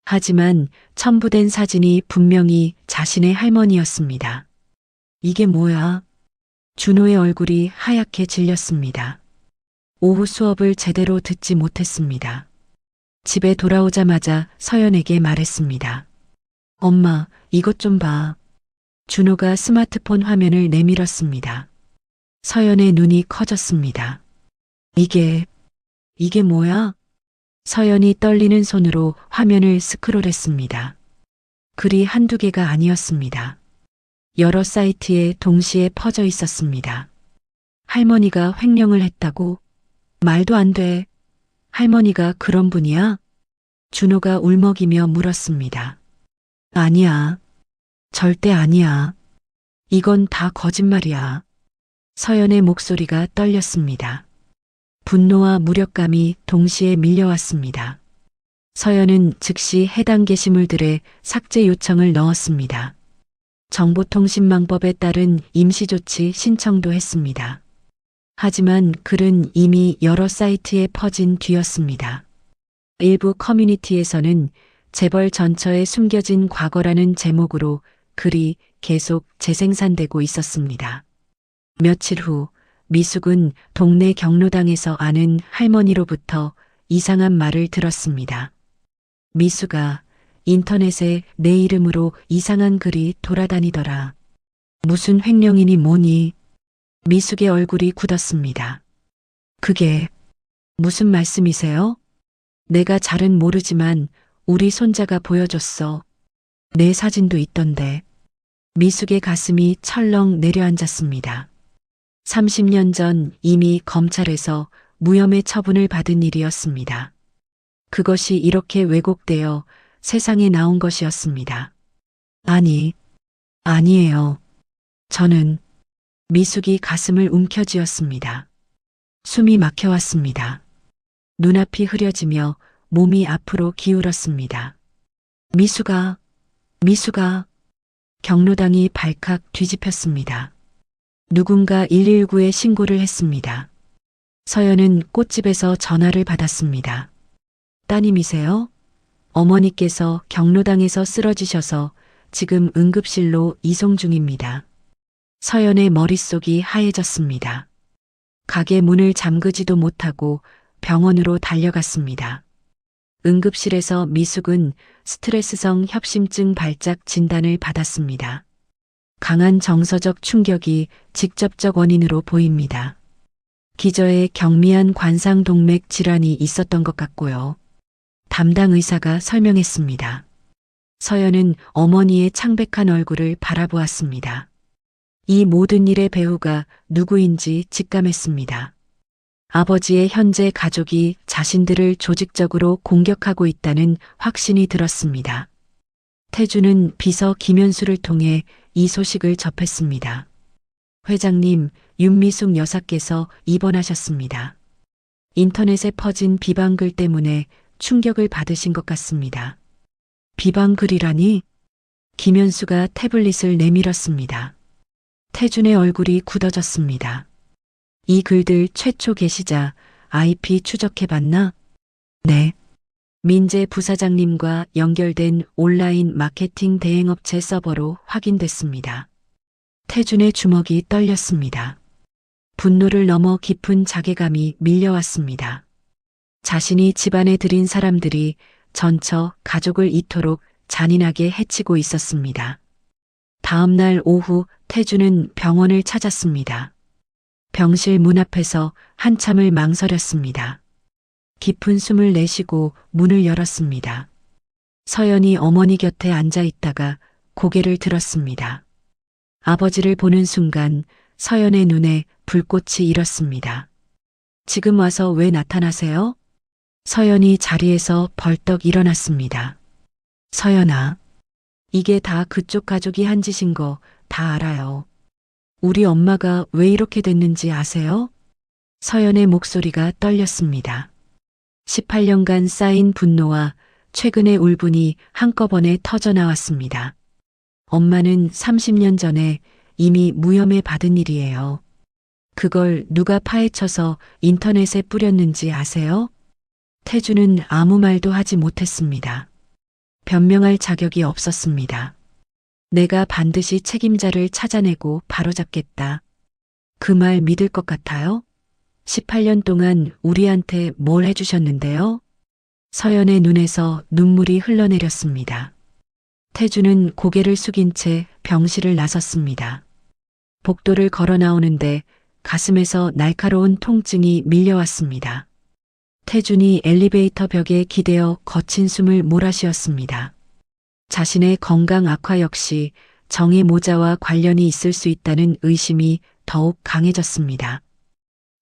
하지만 첨부된 사진이 분명히 자신의 할머니였습니다. 이게 뭐야? 준호의 얼굴이 하얗게 질렸습니다. 오후 수업을 제대로 듣지 못했습니다. 집에 돌아오자마자 서연에게 말했습니다. 엄마, 이것 좀 봐. 준호가 스마트폰 화면을 내밀었습니다. 서연의 눈이 커졌습니다. 이게 뭐야? 서연이 떨리는 손으로 화면을 스크롤했습니다. 글이 한두 개가 아니었습니다. 여러 사이트에 동시에 퍼져 있었습니다. 할머니가 횡령을 했다고? 말도 안 돼. 할머니가 그런 분이야? 준호가 울먹이며 물었습니다. 아니야. 절대 아니야. 이건 다 거짓말이야. 서연의 목소리가 떨렸습니다. 분노와 무력감이 동시에 밀려왔습니다. 서연은 즉시 해당 게시물들에 삭제 요청을 넣었습니다. 정보통신망법에 따른 임시조치 신청도 했습니다. 하지만 글은 이미 여러 사이트에 퍼진 뒤였습니다. 일부 커뮤니티에서는 재벌 전처에 숨겨진 과거라는 제목으로 글이 계속 재생산되고 있었습니다. 며칠 후 미숙은 동네 경로당에서 아는 할머니로부터 이상한 말을 들었습니다. 미숙아, 인터넷에 내 이름으로 이상한 글이 돌아다니더라. 무슨 횡령이니 뭐니? 미숙의 얼굴이 굳었습니다. 그게 무슨 말씀이세요? 내가 잘은 모르지만 우리 손자가 보여줬어. 내 사진도 있던데. 미숙의 가슴이 철렁 내려앉았습니다. 30년 전 이미 검찰에서 무혐의 처분을 받은 일이었습니다. 그것이 이렇게 왜곡되어 세상에 나온 것이었습니다. 아니에요. 저는 미숙이 가슴을 움켜쥐었습니다. 숨이 막혀왔습니다. 눈앞이 흐려지며 몸이 앞으로 기울었습니다. 미숙아. 경로당이 발칵 뒤집혔습니다. 누군가 119에 신고를 했습니다. 서연은 꽃집에서 전화를 받았습니다. 따님이세요? 어머니께서 경로당에서 쓰러지셔서 지금 응급실로 이송 중입니다. 서연의 머릿속이 하얘졌습니다. 가게 문을 잠그지도 못하고 병원으로 달려갔습니다. 응급실에서 미숙은 스트레스성 협심증 발작 진단을 받았습니다. 강한 정서적 충격이 직접적 원인으로 보입니다. 기저에 경미한 관상동맥 질환이 있었던 것 같고요. 담당 의사가 설명했습니다. 서연은 어머니의 창백한 얼굴을 바라보았습니다. 이 모든 일의 배후가 누구인지 직감했습니다. 아버지의 현재 가족이 자신들을 조직적으로 공격하고 있다는 확신이 들었습니다. 태주는 비서 김현수를 통해 이 소식을 접했습니다. 회장님, 윤미숙 여사께서 입원하셨습니다. 인터넷에 퍼진 비방글 때문에 충격을 받으신 것 같습니다. 비방글이라니? 김현수가 태블릿을 내밀었습니다. 태준의 얼굴이 굳어졌습니다. 이 글들 최초 게시자 IP 추적해봤나? 네. 민재 부사장님과 연결된 온라인 마케팅 대행업체 서버로 확인됐습니다. 태준의 주먹이 떨렸습니다. 분노를 넘어 깊은 자괴감이 밀려왔습니다. 자신이 집안에 들인 사람들이 전처 가족을 이토록 잔인하게 해치고 있었습니다. 다음 날 오후 태준은 병원을 찾았습니다. 병실 문 앞에서 한참을 망설였습니다. 깊은 숨을 내쉬고 문을 열었습니다. 서연이 어머니 곁에 앉아 있다가 고개를 들었습니다. 아버지를 보는 순간 서연의 눈에 불꽃이 일었습니다. 지금 와서 왜 나타나세요? 서연이 자리에서 벌떡 일어났습니다. 서연아, 이게 다 그쪽 가족이 한 짓인 거 다 알아요. 우리 엄마가 왜 이렇게 됐는지 아세요? 서연의 목소리가 떨렸습니다. 18년간 쌓인 분노와 최근의 울분이 한꺼번에 터져나왔습니다. 엄마는 30년 전에 이미 무혐의 받은 일이에요. 그걸 누가 파헤쳐서 인터넷에 뿌렸는지 아세요? 태주는 아무 말도 하지 못했습니다. 변명할 자격이 없었습니다. 내가 반드시 책임자를 찾아내고 바로잡겠다. 그 말 믿을 것 같아요? 18년 동안 우리한테 뭘 해주셨는데요? 서연의 눈에서 눈물이 흘러내렸습니다. 태주는 고개를 숙인 채 병실을 나섰습니다. 복도를 걸어 나오는데 가슴에서 날카로운 통증이 밀려왔습니다. 태준이 엘리베이터 벽에 기대어 거친 숨을 몰아쉬었습니다. 자신의 건강 악화 역시 정의 모자와 관련이 있을 수 있다는 의심이 더욱 강해졌습니다.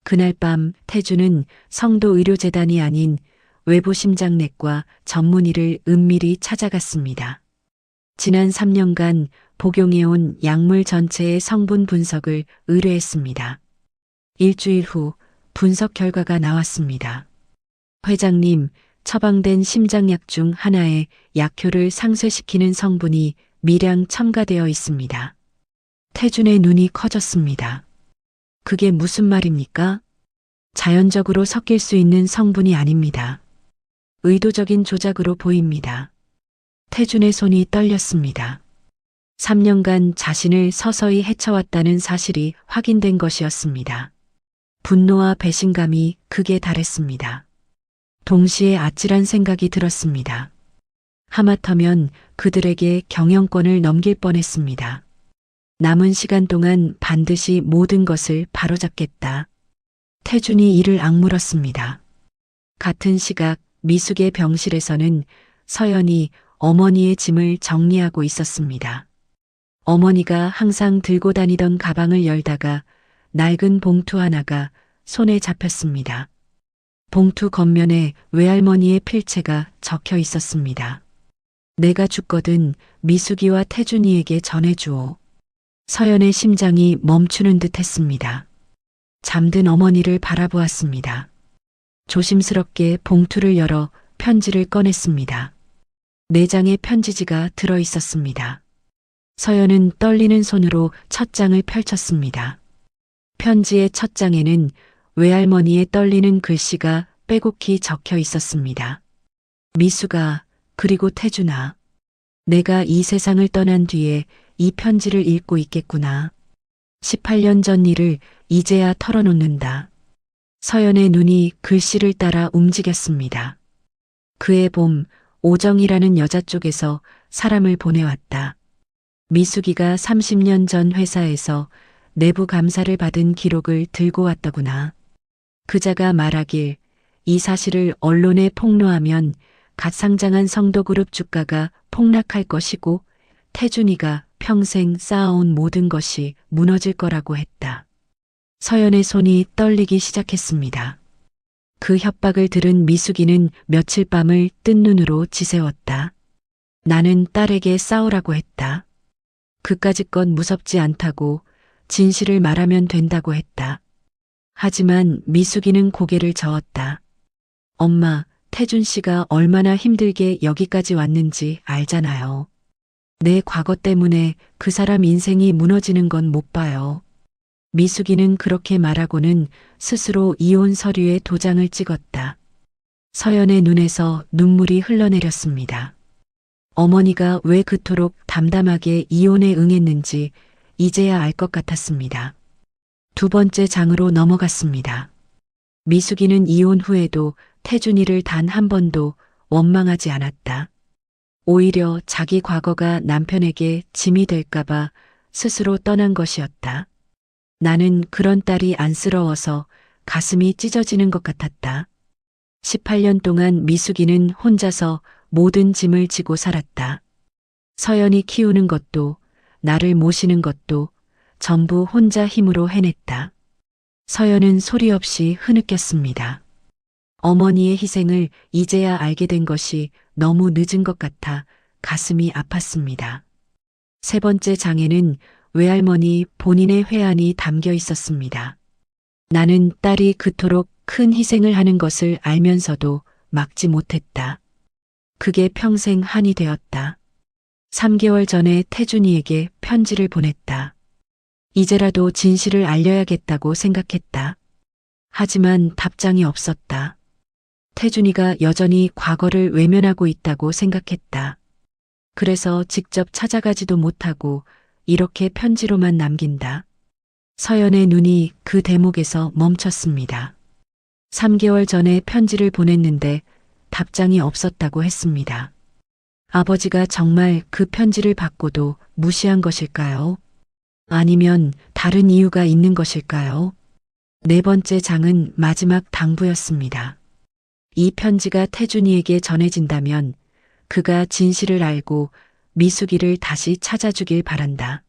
그날 밤 태준은 성도 의료재단이 아닌 외부 심장내과 전문의를 은밀히 찾아갔습니다. 지난 3년간 복용해온 약물 전체의 성분 분석을 의뢰했습니다. 일주일 후 분석 결과가 나왔습니다. 회장님, 처방된 심장약 중 하나에 약효를 상쇄시키는 성분이 미량 첨가되어 있습니다. 태준의 눈이 커졌습니다. 그게 무슨 말입니까? 자연적으로 섞일 수 있는 성분이 아닙니다. 의도적인 조작으로 보입니다. 태준의 손이 떨렸습니다. 3년간 자신을 서서히 해쳐왔다는 사실이 확인된 것이었습니다. 분노와 배신감이 극에 달했습니다. 동시에 아찔한 생각이 들었습니다. 하마터면 그들에게 경영권을 넘길 뻔했습니다. 남은 시간 동안 반드시 모든 것을 바로잡겠다. 태준이 이를 악물었습니다. 같은 시각 미숙의 병실에서는 서연이 어머니의 짐을 정리하고 있었습니다. 어머니가 항상 들고 다니던 가방을 열다가 낡은 봉투 하나가 손에 잡혔습니다. 봉투 겉면에 외할머니의 필체가 적혀 있었습니다. 내가 죽거든 미숙이와 태준이에게 전해주오. 서연의 심장이 멈추는 듯 했습니다. 잠든 어머니를 바라보았습니다. 조심스럽게 봉투를 열어 편지를 꺼냈습니다. 4장의 편지지가 들어 있었습니다. 서연은 떨리는 손으로 첫 장을 펼쳤습니다. 편지의 첫 장에는 외할머니의 떨리는 글씨가 빼곡히 적혀 있었습니다. 미숙아, 그리고 태준아. 내가 이 세상을 떠난 뒤에 이 편지를 읽고 있겠구나. 18년 전 일을 이제야 털어놓는다. 서연의 눈이 글씨를 따라 움직였습니다. 그해 봄, 오정이라는 여자 쪽에서 사람을 보내왔다. 미숙이가 30년 전 회사에서 내부 감사를 받은 기록을 들고 왔더구나. 그자가 말하길 이 사실을 언론에 폭로하면 갓 상장한 성도그룹 주가가 폭락할 것이고 태준이가 평생 쌓아온 모든 것이 무너질 거라고 했다. 서연의 손이 떨리기 시작했습니다. 그 협박을 들은 미숙이는 며칠 밤을 뜬 눈으로 지새웠다. 나는 딸에게 싸우라고 했다. 그까짓 건 무섭지 않다고 진실을 말하면 된다고 했다. 하지만 미숙이는 고개를 저었다. 엄마, 태준 씨가 얼마나 힘들게 여기까지 왔는지 알잖아요. 내 과거 때문에 그 사람 인생이 무너지는 건 못 봐요. 미숙이는 그렇게 말하고는 스스로 이혼 서류에 도장을 찍었다. 서연의 눈에서 눈물이 흘러내렸습니다. 어머니가 왜 그토록 담담하게 이혼에 응했는지 이제야 알 것 같았습니다. 2번째 장으로 넘어갔습니다. 미숙이는 이혼 후에도 태준이를 단 한 번도 원망하지 않았다. 오히려 자기 과거가 남편에게 짐이 될까봐 스스로 떠난 것이었다. 나는 그런 딸이 안쓰러워서 가슴이 찢어지는 것 같았다. 18년 동안 미숙이는 혼자서 모든 짐을 지고 살았다. 서연이 키우는 것도 나를 모시는 것도 전부 혼자 힘으로 해냈다. 서연은 소리 없이 흐느꼈습니다. 어머니의 희생을 이제야 알게 된 것이 너무 늦은 것 같아 가슴이 아팠습니다. 3번째 장에는 외할머니 본인의 회한이 담겨 있었습니다. 나는 딸이 그토록 큰 희생을 하는 것을 알면서도 막지 못했다. 그게 평생 한이 되었다. 3개월 전에 태준이에게 편지를 보냈다. 이제라도 진실을 알려야겠다고 생각했다. 하지만 답장이 없었다. 태준이가 여전히 과거를 외면하고 있다고 생각했다. 그래서 직접 찾아가지도 못하고 이렇게 편지로만 남긴다. 서연의 눈이 그 대목에서 멈췄습니다. 3개월 전에 편지를 보냈는데 답장이 없었다고 했습니다. 아버지가 정말 그 편지를 받고도 무시한 것일까요? 아니면 다른 이유가 있는 것일까요? 4번째 장은 마지막 당부였습니다. 이 편지가 태준이에게 전해진다면 그가 진실을 알고 미숙이를 다시 찾아주길 바란다.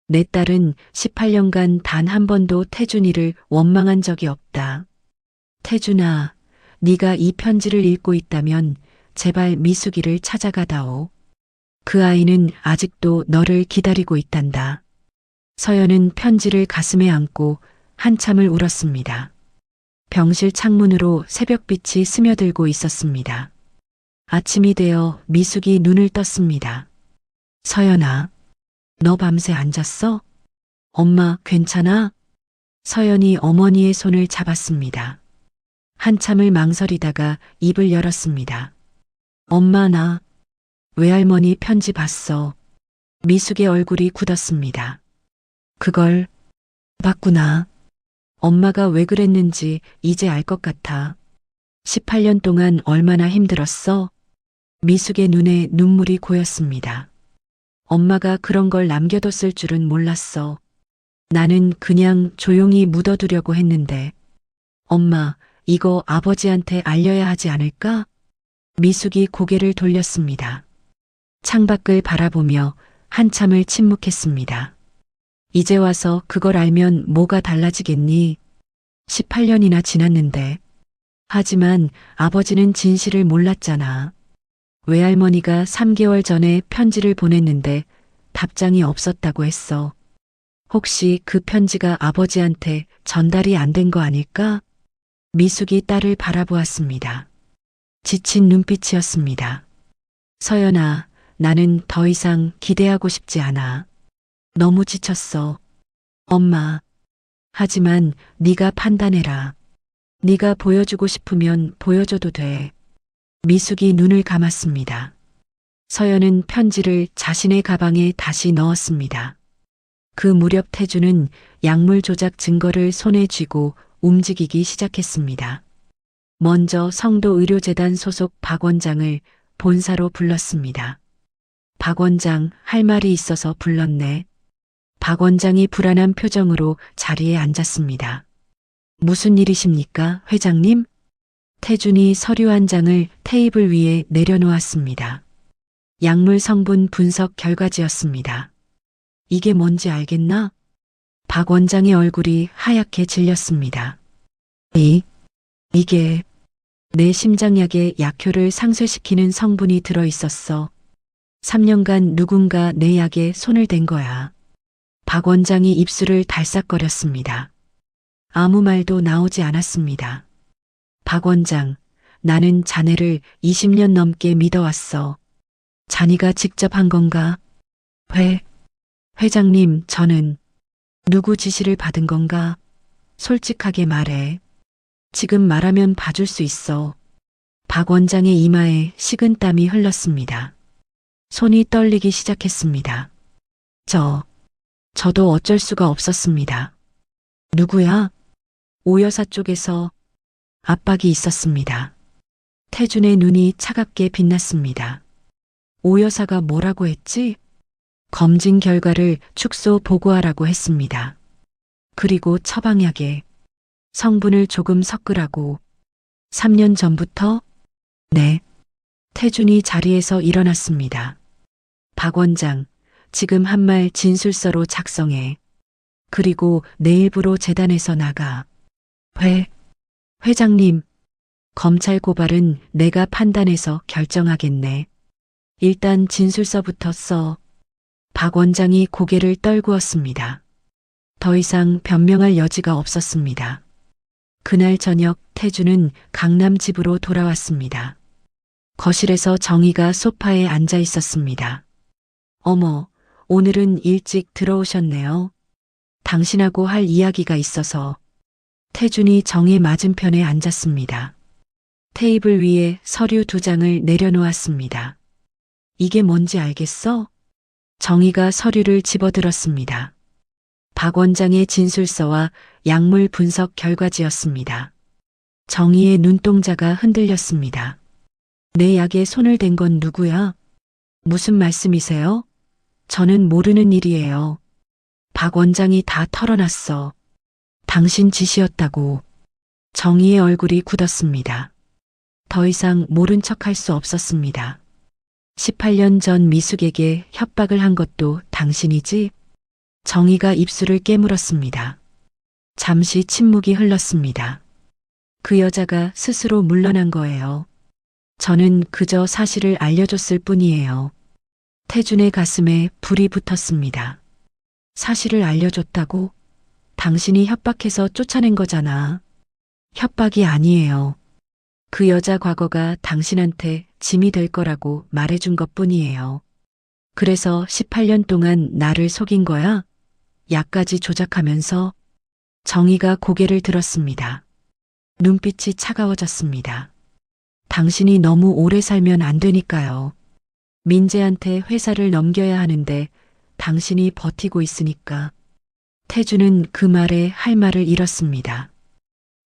내 딸은 18년간 단 한 번도 태준이를 원망한 적이 없다. 태준아, 네가 이 편지를 읽고 있다면 제발 미숙이를 찾아가다오. 그 아이는 아직도 너를 기다리고 있단다. 서연은 편지를 가슴에 안고 한참을 울었습니다. 병실 창문으로 새벽빛이 스며들고 있었습니다. 아침이 되어 미숙이 눈을 떴습니다. 서연아, 너 밤새 안 잤어? 엄마 괜찮아? 서연이 어머니의 손을 잡았습니다. 한참을 망설이다가 입을 열었습니다. 엄마 나 외할머니 편지 봤어. 미숙의 얼굴이 굳었습니다. 그걸 봤구나. 엄마가 왜 그랬는지 이제 알 것 같아. 18년 동안 얼마나 힘들었어? 미숙의 눈에 눈물이 고였습니다. 엄마가 그런 걸 남겨뒀을 줄은 몰랐어. 나는 그냥 조용히 묻어두려고 했는데. 엄마, 이거 아버지한테 알려야 하지 않을까? 미숙이 고개를 돌렸습니다. 창밖을 바라보며 한참을 침묵했습니다. 이제 와서 그걸 알면 뭐가 달라지겠니? 18년이나 지났는데. 하지만 아버지는 진실을 몰랐잖아. 외할머니가 3개월 전에 편지를 보냈는데 답장이 없었다고 했어. 혹시 그 편지가 아버지한테 전달이 안 된 거 아닐까? 미숙이 딸을 바라보았습니다. 지친 눈빛이었습니다. 서연아, 나는 더 이상 기대하고 싶지 않아. 너무 지쳤어. 엄마. 하지만 네가 판단해라. 네가 보여주고 싶으면 보여줘도 돼. 미숙이 눈을 감았습니다. 서연은 편지를 자신의 가방에 다시 넣었습니다. 그 무렵 태주는 약물 조작 증거를 손에 쥐고 움직이기 시작했습니다. 먼저 성도의료재단 소속 박 원장을 본사로 불렀습니다. 박 원장, 할 말이 있어서 불렀네. 박 원장이 불안한 표정으로 자리에 앉았습니다. 무슨 일이십니까, 회장님? 태준이 서류 한 장을 테이블 위에 내려놓았습니다. 약물 성분 분석 결과지였습니다. 이게 뭔지 알겠나? 박 원장의 얼굴이 하얗게 질렸습니다. 이게 내 심장약에 약효를 상쇄시키는 성분이 들어 있었어. 3년간 누군가 내 약에 손을 댄 거야. 박 원장이 입술을 달싹거렸습니다. 아무 말도 나오지 않았습니다. 박 원장, 나는 자네를 20년 넘게 믿어왔어. 자네가 직접 한 건가? 회장님, 저는 누구 지시를 받은 건가? 솔직하게 말해. 지금 말하면 봐줄 수 있어. 박 원장의 이마에 식은땀이 흘렀습니다. 손이 떨리기 시작했습니다. 저도 어쩔 수가 없었습니다. 누구야? 오 여사 쪽에서 압박이 있었습니다. 태준의 눈이 차갑게 빛났습니다. 오 여사가 뭐라고 했지? 검진 결과를 축소 보고하라고 했습니다. 그리고 처방약에 성분을 조금 섞으라고. 3년 전부터? 네. 태준이 자리에서 일어났습니다. 박 원장, 지금 한 말 진술서로 작성해. 그리고 내일부로 재단에서 나가. 회장님, 검찰 고발은 내가 판단해서 결정하겠네. 일단 진술서부터 써. 박 원장이 고개를 떨구었습니다. 더 이상 변명할 여지가 없었습니다. 그날 저녁 태주는 강남 집으로 돌아왔습니다. 거실에서 정희가 소파에 앉아 있었습니다. 어머, 오늘은 일찍 들어오셨네요. 당신하고 할 이야기가 있어서. 태준이 정의 맞은편에 앉았습니다. 테이블 위에 서류 2장을 내려놓았습니다. 이게 뭔지 알겠어? 정희가 서류를 집어들었습니다. 박 원장의 진술서와 약물 분석 결과지였습니다. 정희의 눈동자가 흔들렸습니다. 내 약에 손을 댄 건 누구야? 무슨 말씀이세요? 저는 모르는 일이에요. 박 원장이 다 털어놨어. 당신 짓이었다고. 정희의 얼굴이 굳었습니다. 더 이상 모른 척할 수 없었습니다. 18년 전 미숙에게 협박을 한 것도 당신이지? 정희가 입술을 깨물었습니다. 잠시 침묵이 흘렀습니다. 그 여자가 스스로 물러난 거예요. 저는 그저 사실을 알려줬을 뿐이에요. 태준의 가슴에 불이 붙었습니다. 사실을 알려줬다고? 당신이 협박해서 쫓아낸 거잖아. 협박이 아니에요. 그 여자 과거가 당신한테 짐이 될 거라고 말해준 것뿐이에요. 그래서 18년 동안 나를 속인 거야? 약까지 조작하면서. 정희가 고개를 들었습니다. 눈빛이 차가워졌습니다. 당신이 너무 오래 살면 안 되니까요. 민재한테 회사를 넘겨야 하는데 당신이 버티고 있으니까. 태주는 그 말에 할 말을 잃었습니다.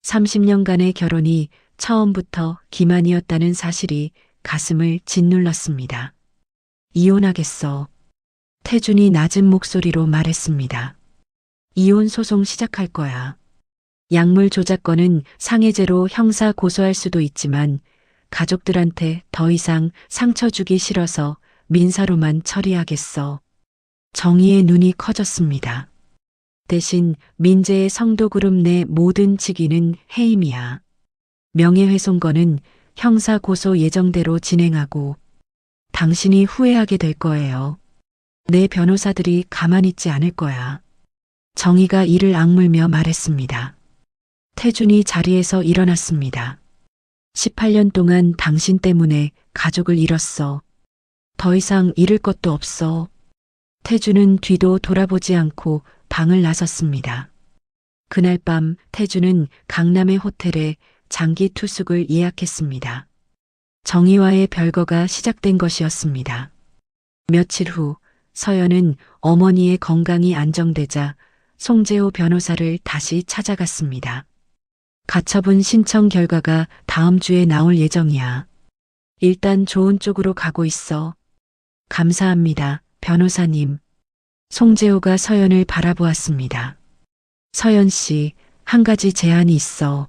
30년간의 결혼이 처음부터 기만이었다는 사실이 가슴을 짓눌렀습니다. 이혼하겠어. 태준이 낮은 목소리로 말했습니다. 이혼 소송 시작할 거야. 약물 조작건은 상해죄로 형사 고소할 수도 있지만 가족들한테 더 이상 상처 주기 싫어서 민사로만 처리하겠어. 정의의 눈이 커졌습니다. 대신 민재의 성도그룹 내 모든 직위는 해임이야. 명예훼손건은 형사 고소 예정대로 진행하고 당신이 후회하게 될 거예요. 내 변호사들이 가만히 있지 않을 거야. 정의가 이를 악물며 말했습니다. 태준이 자리에서 일어났습니다. 18년 동안 당신 때문에 가족을 잃었어. 더 이상 잃을 것도 없어. 태준은 뒤도 돌아보지 않고 방을 나섰습니다. 그날 밤 태준은 강남의 호텔에 장기 투숙을 예약했습니다. 정의와의 별거가 시작된 것이었습니다. 며칠 후 서연은 어머니의 건강이 안정되자 송재호 변호사를 다시 찾아갔습니다. 가처분 신청 결과가 다음 주에 나올 예정이야. 일단 좋은 쪽으로 가고 있어. 감사합니다, 변호사님. 송재호가 서연을 바라보았습니다. 서연 씨, 한 가지 제안이 있어.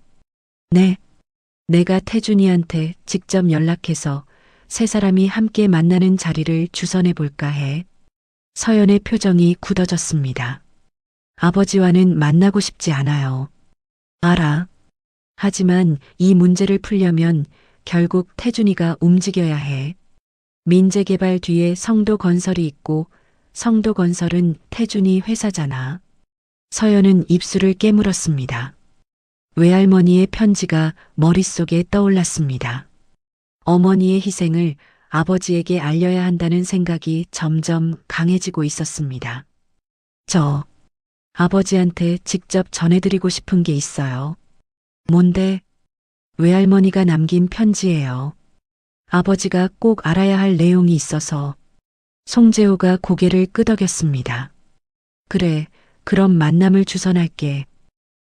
네. 내가 태준이한테 직접 연락해서 세 사람이 함께 만나는 자리를 주선해 볼까 해. 서연의 표정이 굳어졌습니다. 아버지와는 만나고 싶지 않아요. 알아. 하지만 이 문제를 풀려면 결국 태준이가 움직여야 해. 민재개발 뒤에 성도건설이 있고 성도건설은 태준이 회사잖아. 서연은 입술을 깨물었습니다. 외할머니의 편지가 머릿속에 떠올랐습니다. 어머니의 희생을 아버지에게 알려야 한다는 생각이 점점 강해지고 있었습니다. 저 아버지한테 직접 전해드리고 싶은 게 있어요. 뭔데? 외할머니가 남긴 편지예요. 아버지가 꼭 알아야 할 내용이 있어서. 송재호가 고개를 끄덕였습니다. 그래, 그럼 만남을 주선할게.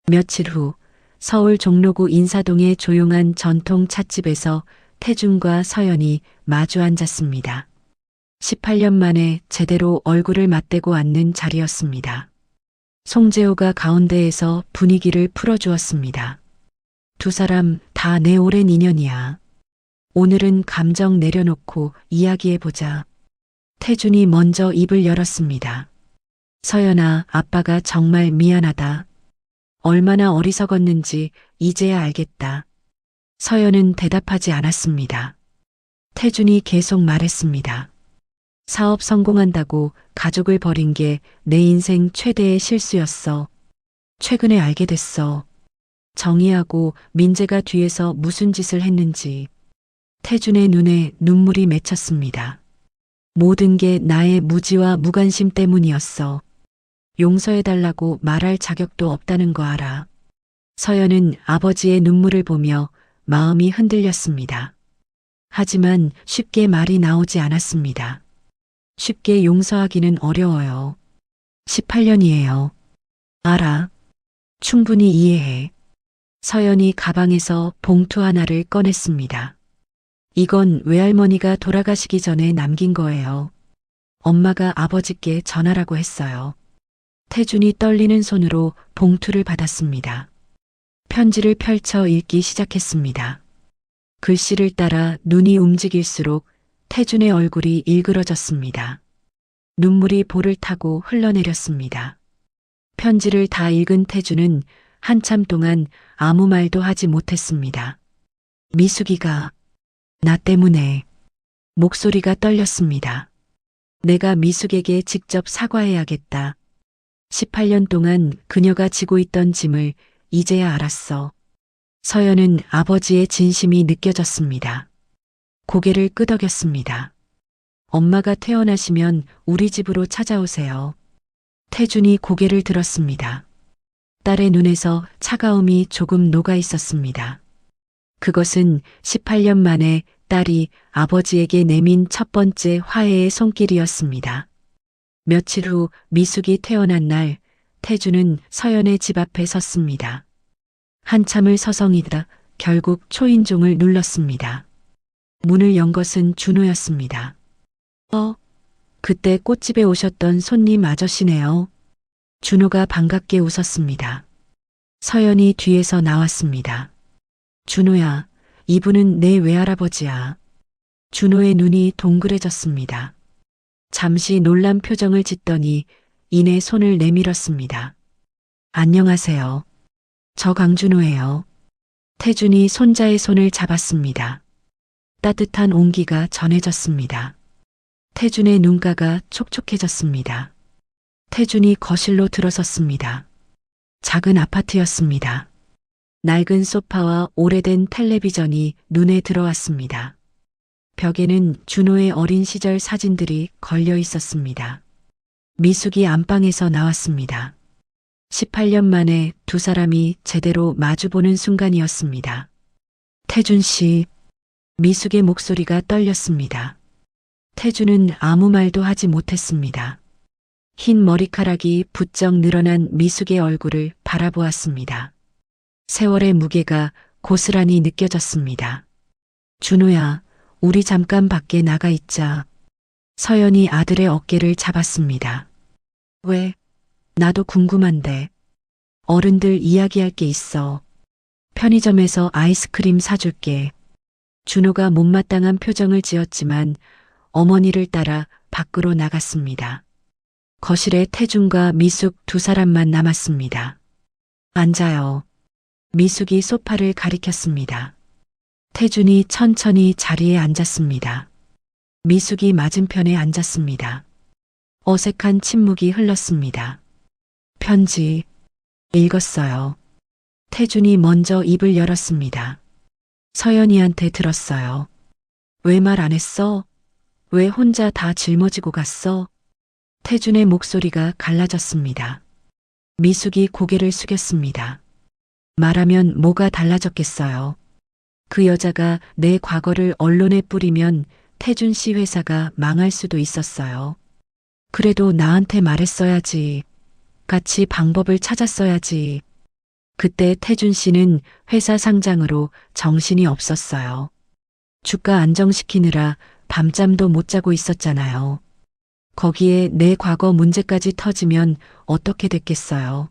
며칠 후 서울 종로구 인사동의 조용한 전통 찻집에서 태준과 서연이 마주 앉았습니다. 18년 만에 제대로 얼굴을 맞대고 앉는 자리였습니다. 송재호가 가운데에서 분위기를 풀어주었습니다. 두 사람 다 내 오랜 인연이야. 오늘은 감정 내려놓고 이야기해보자. 태준이 먼저 입을 열었습니다. 서연아, 아빠가 정말 미안하다. 얼마나 어리석었는지 이제야 알겠다. 서연은 대답하지 않았습니다. 태준이 계속 말했습니다. 사업 성공한다고 가족을 버린 게 내 인생 최대의 실수였어. 최근에 알게 됐어. 정의하고 민재가 뒤에서 무슨 짓을 했는지. 태준의 눈에 눈물이 맺혔습니다. 모든 게 나의 무지와 무관심 때문이었어. 용서해달라고 말할 자격도 없다는 거 알아. 서연은 아버지의 눈물을 보며 마음이 흔들렸습니다. 하지만 쉽게 말이 나오지 않았습니다. 쉽게 용서하기는 어려워요. 18년이에요. 알아. 충분히 이해해. 서연이 가방에서 봉투 하나를 꺼냈습니다. 이건 외할머니가 돌아가시기 전에 남긴 거예요. 엄마가 아버지께 전하라고 했어요. 태준이 떨리는 손으로 봉투를 받았습니다. 편지를 펼쳐 읽기 시작했습니다. 글씨를 따라 눈이 움직일수록 태준의 얼굴이 일그러졌습니다. 눈물이 볼을 타고 흘러내렸습니다. 편지를 다 읽은 태준은 한참 동안 아무 말도 하지 못했습니다. 미숙이가 나 때문에. 목소리가 떨렸습니다. 내가 미숙에게 직접 사과해야겠다. 18년 동안 그녀가 지고 있던 짐을 이제야 알았어. 서연은 아버지의 진심이 느껴졌습니다. 고개를 끄덕였습니다. 엄마가 퇴원하시면 우리 집으로 찾아오세요. 태준이 고개를 들었습니다. 딸의 눈에서 차가움이 조금 녹아 있었습니다. 그것은 18년 만에 딸이 아버지에게 내민 첫 번째 화해의 손길이었습니다. 며칠 후 미숙이 퇴원한 날 태주는 서연의 집 앞에 섰습니다. 한참을 서성이다 결국 초인종을 눌렀습니다. 문을 연 것은 준호였습니다. 그때 꽃집에 오셨던 손님 아저씨네요. 준호가 반갑게 웃었습니다. 서연이 뒤에서 나왔습니다. 준호야, 이분은 내 외할아버지야. 준호의 눈이 동그래졌습니다. 잠시 놀란 표정을 짓더니 이내 손을 내밀었습니다. 안녕하세요. 저 강준호예요. 태준이 손자의 손을 잡았습니다. 따뜻한 온기가 전해졌습니다. 태준의 눈가가 촉촉해졌습니다. 태준이 거실로 들어섰습니다. 작은 아파트였습니다. 낡은 소파와 오래된 텔레비전이 눈에 들어왔습니다. 벽에는 준호의 어린 시절 사진들이 걸려 있었습니다. 미숙이 안방에서 나왔습니다. 18년 만에 두 사람이 제대로 마주보는 순간이었습니다. 태준 씨, 미숙의 목소리가 떨렸습니다. 태준은 아무 말도 하지 못했습니다. 흰 머리카락이 부쩍 늘어난 미숙의 얼굴을 바라보았습니다. 세월의 무게가 고스란히 느껴졌습니다. 준호야, 우리 잠깐 밖에 나가 있자. 서연이 아들의 어깨를 잡았습니다. 왜? 나도 궁금한데. 어른들 이야기할 게 있어. 편의점에서 아이스크림 사줄게. 준호가 못마땅한 표정을 지었지만 어머니를 따라 밖으로 나갔습니다. 거실에 태준과 미숙 두 사람만 남았습니다. 앉아요. 미숙이 소파를 가리켰습니다. 태준이 천천히 자리에 앉았습니다. 미숙이 맞은편에 앉았습니다. 어색한 침묵이 흘렀습니다. 편지 읽었어요. 태준이 먼저 입을 열었습니다. 서연이한테 들었어요. 왜 말 안 했어? 왜 혼자 다 짊어지고 갔어? 태준의 목소리가 갈라졌습니다. 미숙이 고개를 숙였습니다. 말하면 뭐가 달라졌겠어요. 그 여자가 내 과거를 언론에 뿌리면 태준 씨 회사가 망할 수도 있었어요. 그래도 나한테 말했어야지. 같이 방법을 찾았어야지. 그때 태준 씨는 회사 상장으로 정신이 없었어요. 주가 안정시키느라 밤잠도 못 자고 있었잖아요. 거기에 내 과거 문제까지 터지면 어떻게 됐겠어요.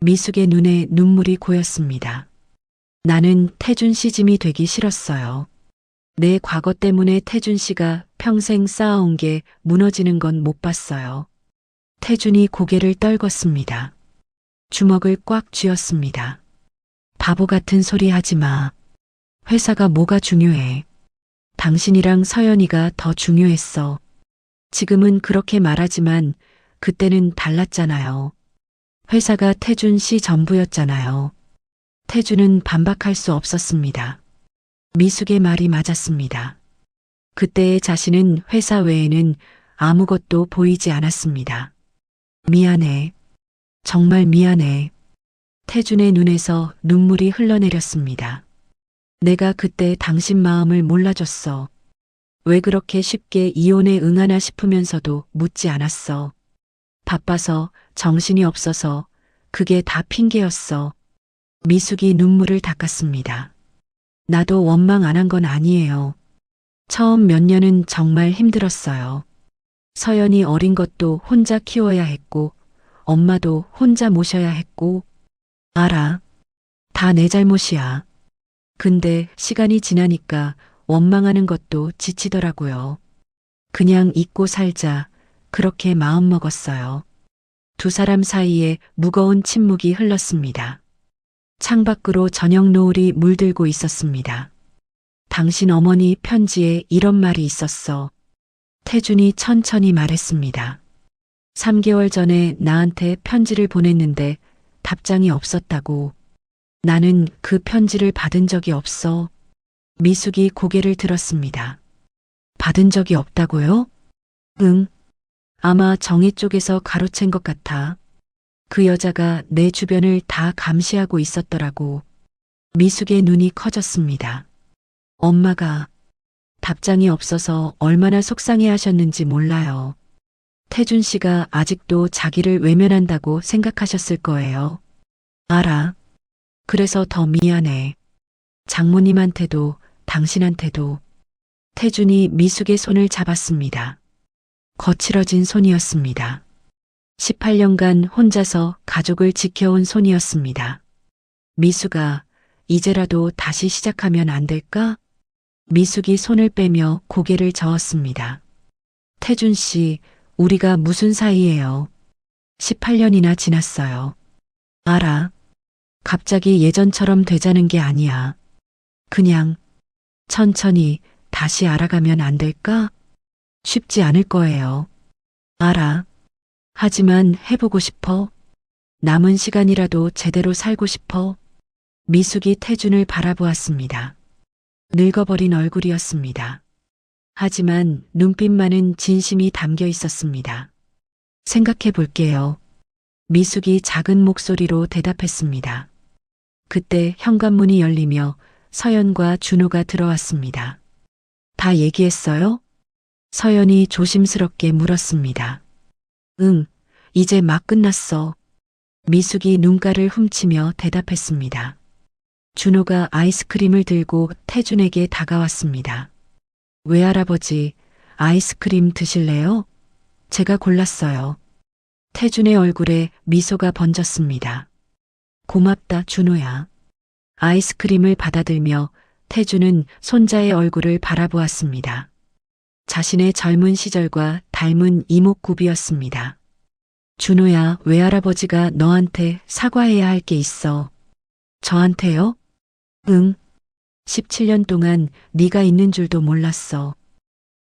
미숙의 눈에 눈물이 고였습니다. 나는 태준 씨 짐이 되기 싫었어요. 내 과거 때문에 태준 씨가 평생 쌓아온 게 무너지는 건 못 봤어요. 태준이 고개를 떨궜습니다. 주먹을 꽉 쥐었습니다. 바보 같은 소리 하지 마. 회사가 뭐가 중요해. 당신이랑 서연이가 더 중요했어. 지금은 그렇게 말하지만 그때는 달랐잖아요. 회사가 태준 씨 전부였잖아요. 태준은 반박할 수 없었습니다. 미숙의 말이 맞았습니다. 그때의 자신은 회사 외에는 아무것도 보이지 않았습니다. 미안해. 정말 미안해. 태준의 눈에서 눈물이 흘러내렸습니다. 내가 그때 당신 마음을 몰라줬어. 왜 그렇게 쉽게 이혼에 응하나 싶으면서도 묻지 않았어. 바빠서, 정신이 없어서, 그게 다 핑계였어. 미숙이 눈물을 닦았습니다. 나도 원망 안 한 건 아니에요. 처음 몇 년은 정말 힘들었어요. 서연이 어린 것도 혼자 키워야 했고, 엄마도 혼자 모셔야 했고, 알아. 다 내 잘못이야. 근데 시간이 지나니까 원망하는 것도 지치더라고요. 그냥 잊고 살자. 그렇게 마음먹었어요. 두 사람 사이에 무거운 침묵이 흘렀습니다. 창밖으로 저녁 노을이 물들고 있었습니다. 당신 어머니 편지에 이런 말이 있었어. 태준이 천천히 말했습니다. 3개월 전에 나한테 편지를 보냈는데 답장이 없었다고. 나는 그 편지를 받은 적이 없어. 미숙이 고개를 들었습니다. 받은 적이 없다고요? 응. 아마 정혜 쪽에서 가로챈 것 같아. 그 여자가 내 주변을 다 감시하고 있었더라고. 미숙의 눈이 커졌습니다. 엄마가 답장이 없어서 얼마나 속상해 하셨는지 몰라요. 태준 씨가 아직도 자기를 외면한다고 생각하셨을 거예요. 알아. 그래서 더 미안해. 장모님한테도 당신한테도. 태준이 미숙의 손을 잡았습니다. 거칠어진 손이었습니다. 18년간 혼자서 가족을 지켜온 손이었습니다. 미숙아, 이제라도 다시 시작하면 안 될까? 미숙이 손을 빼며 고개를 저었습니다. 태준 씨, 우리가 무슨 사이예요? 18년이나 지났어요. 알아. 갑자기 예전처럼 되자는 게 아니야. 그냥 천천히 다시 알아가면 안 될까? 쉽지 않을 거예요. 알아. 하지만 해보고 싶어. 남은 시간이라도 제대로 살고 싶어. 미숙이 태준을 바라보았습니다. 늙어버린 얼굴이었습니다. 하지만 눈빛만은 진심이 담겨 있었습니다. 생각해 볼게요. 미숙이 작은 목소리로 대답했습니다. 그때 현관문이 열리며 서연과 준호가 들어왔습니다. 다 얘기했어요? 서연이 조심스럽게 물었습니다. 응, 이제 막 끝났어. 미숙이 눈가를 훔치며 대답했습니다. 준호가 아이스크림을 들고 태준에게 다가왔습니다. 외할아버지, 아이스크림 드실래요? 제가 골랐어요. 태준의 얼굴에 미소가 번졌습니다. 고맙다, 준호야. 아이스크림을 받아들며 태준은 손자의 얼굴을 바라보았습니다. 자신의 젊은 시절과 닮은 이목구비였습니다. 준호야, 외할아버지가 너한테 사과해야 할 게 있어. 저한테요? 응. 17년 동안 네가 있는 줄도 몰랐어.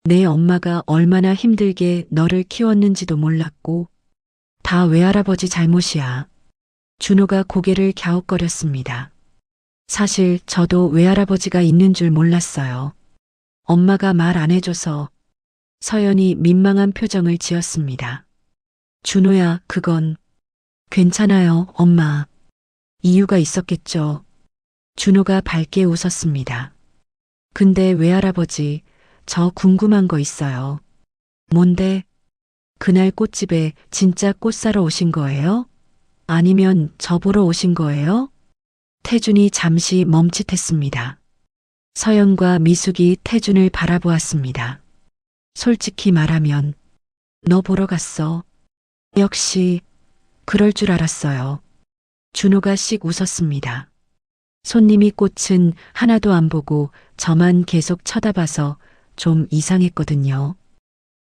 내 엄마가 얼마나 힘들게 너를 키웠는지도 몰랐고 다 외할아버지 잘못이야. 준호가 고개를 갸웃거렸습니다. 사실 저도 외할아버지가 있는 줄 몰랐어요. 엄마가 말 안 해줘서. 서연이 민망한 표정을 지었습니다. 준호야, 그건 괜찮아요, 엄마. 이유가 있었겠죠. 준호가 밝게 웃었습니다. 근데 외할아버지, 저 궁금한 거 있어요. 뭔데? 그날 꽃집에 진짜 꽃 사러 오신 거예요? 아니면 저 보러 오신 거예요? 태준이 잠시 멈칫했습니다. 서연과 미숙이 태준을 바라보았습니다. 솔직히 말하면 너 보러 갔어. 역시 그럴 줄 알았어요. 준호가 씩 웃었습니다. 손님이 꽃은 하나도 안 보고 저만 계속 쳐다봐서 좀 이상했거든요.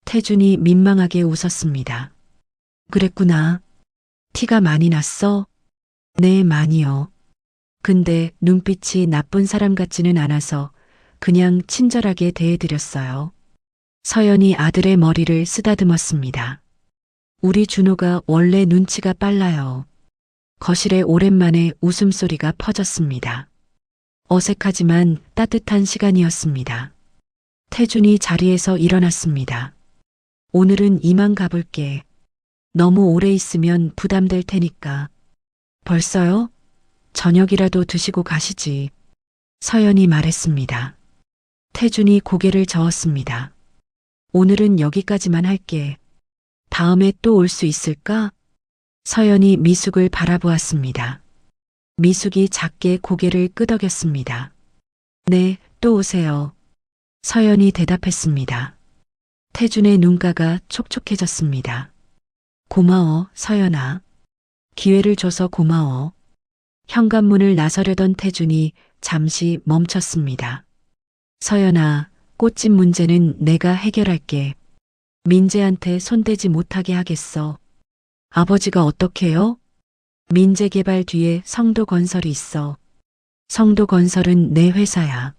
태준이 민망하게 웃었습니다. 그랬구나. 티가 많이 났어? 네, 많이요. 근데 눈빛이 나쁜 사람 같지는 않아서 그냥 친절하게 대해드렸어요. 서연이 아들의 머리를 쓰다듬었습니다. 우리 준호가 원래 눈치가 빨라요. 거실에 오랜만에 웃음소리가 퍼졌습니다. 어색하지만 따뜻한 시간이었습니다. 태준이 자리에서 일어났습니다. 오늘은 이만 가볼게. 너무 오래 있으면 부담될 테니까. 벌써요? 저녁이라도 드시고 가시지. 서연이 말했습니다. 태준이 고개를 저었습니다. 오늘은 여기까지만 할게. 다음에 또 올 수 있을까? 서연이 미숙을 바라보았습니다. 미숙이 작게 고개를 끄덕였습니다. 네, 또 오세요. 서연이 대답했습니다. 태준의 눈가가 촉촉해졌습니다. 고마워, 서연아. 기회를 줘서 고마워. 현관문을 나서려던 태준이 잠시 멈췄습니다. 서연아, 꽃집 문제는 내가 해결할게. 민재한테 손대지 못하게 하겠어. 아버지가 어떻게요? 민재개발 뒤에 성도건설이 있어. 성도건설은 내 회사야.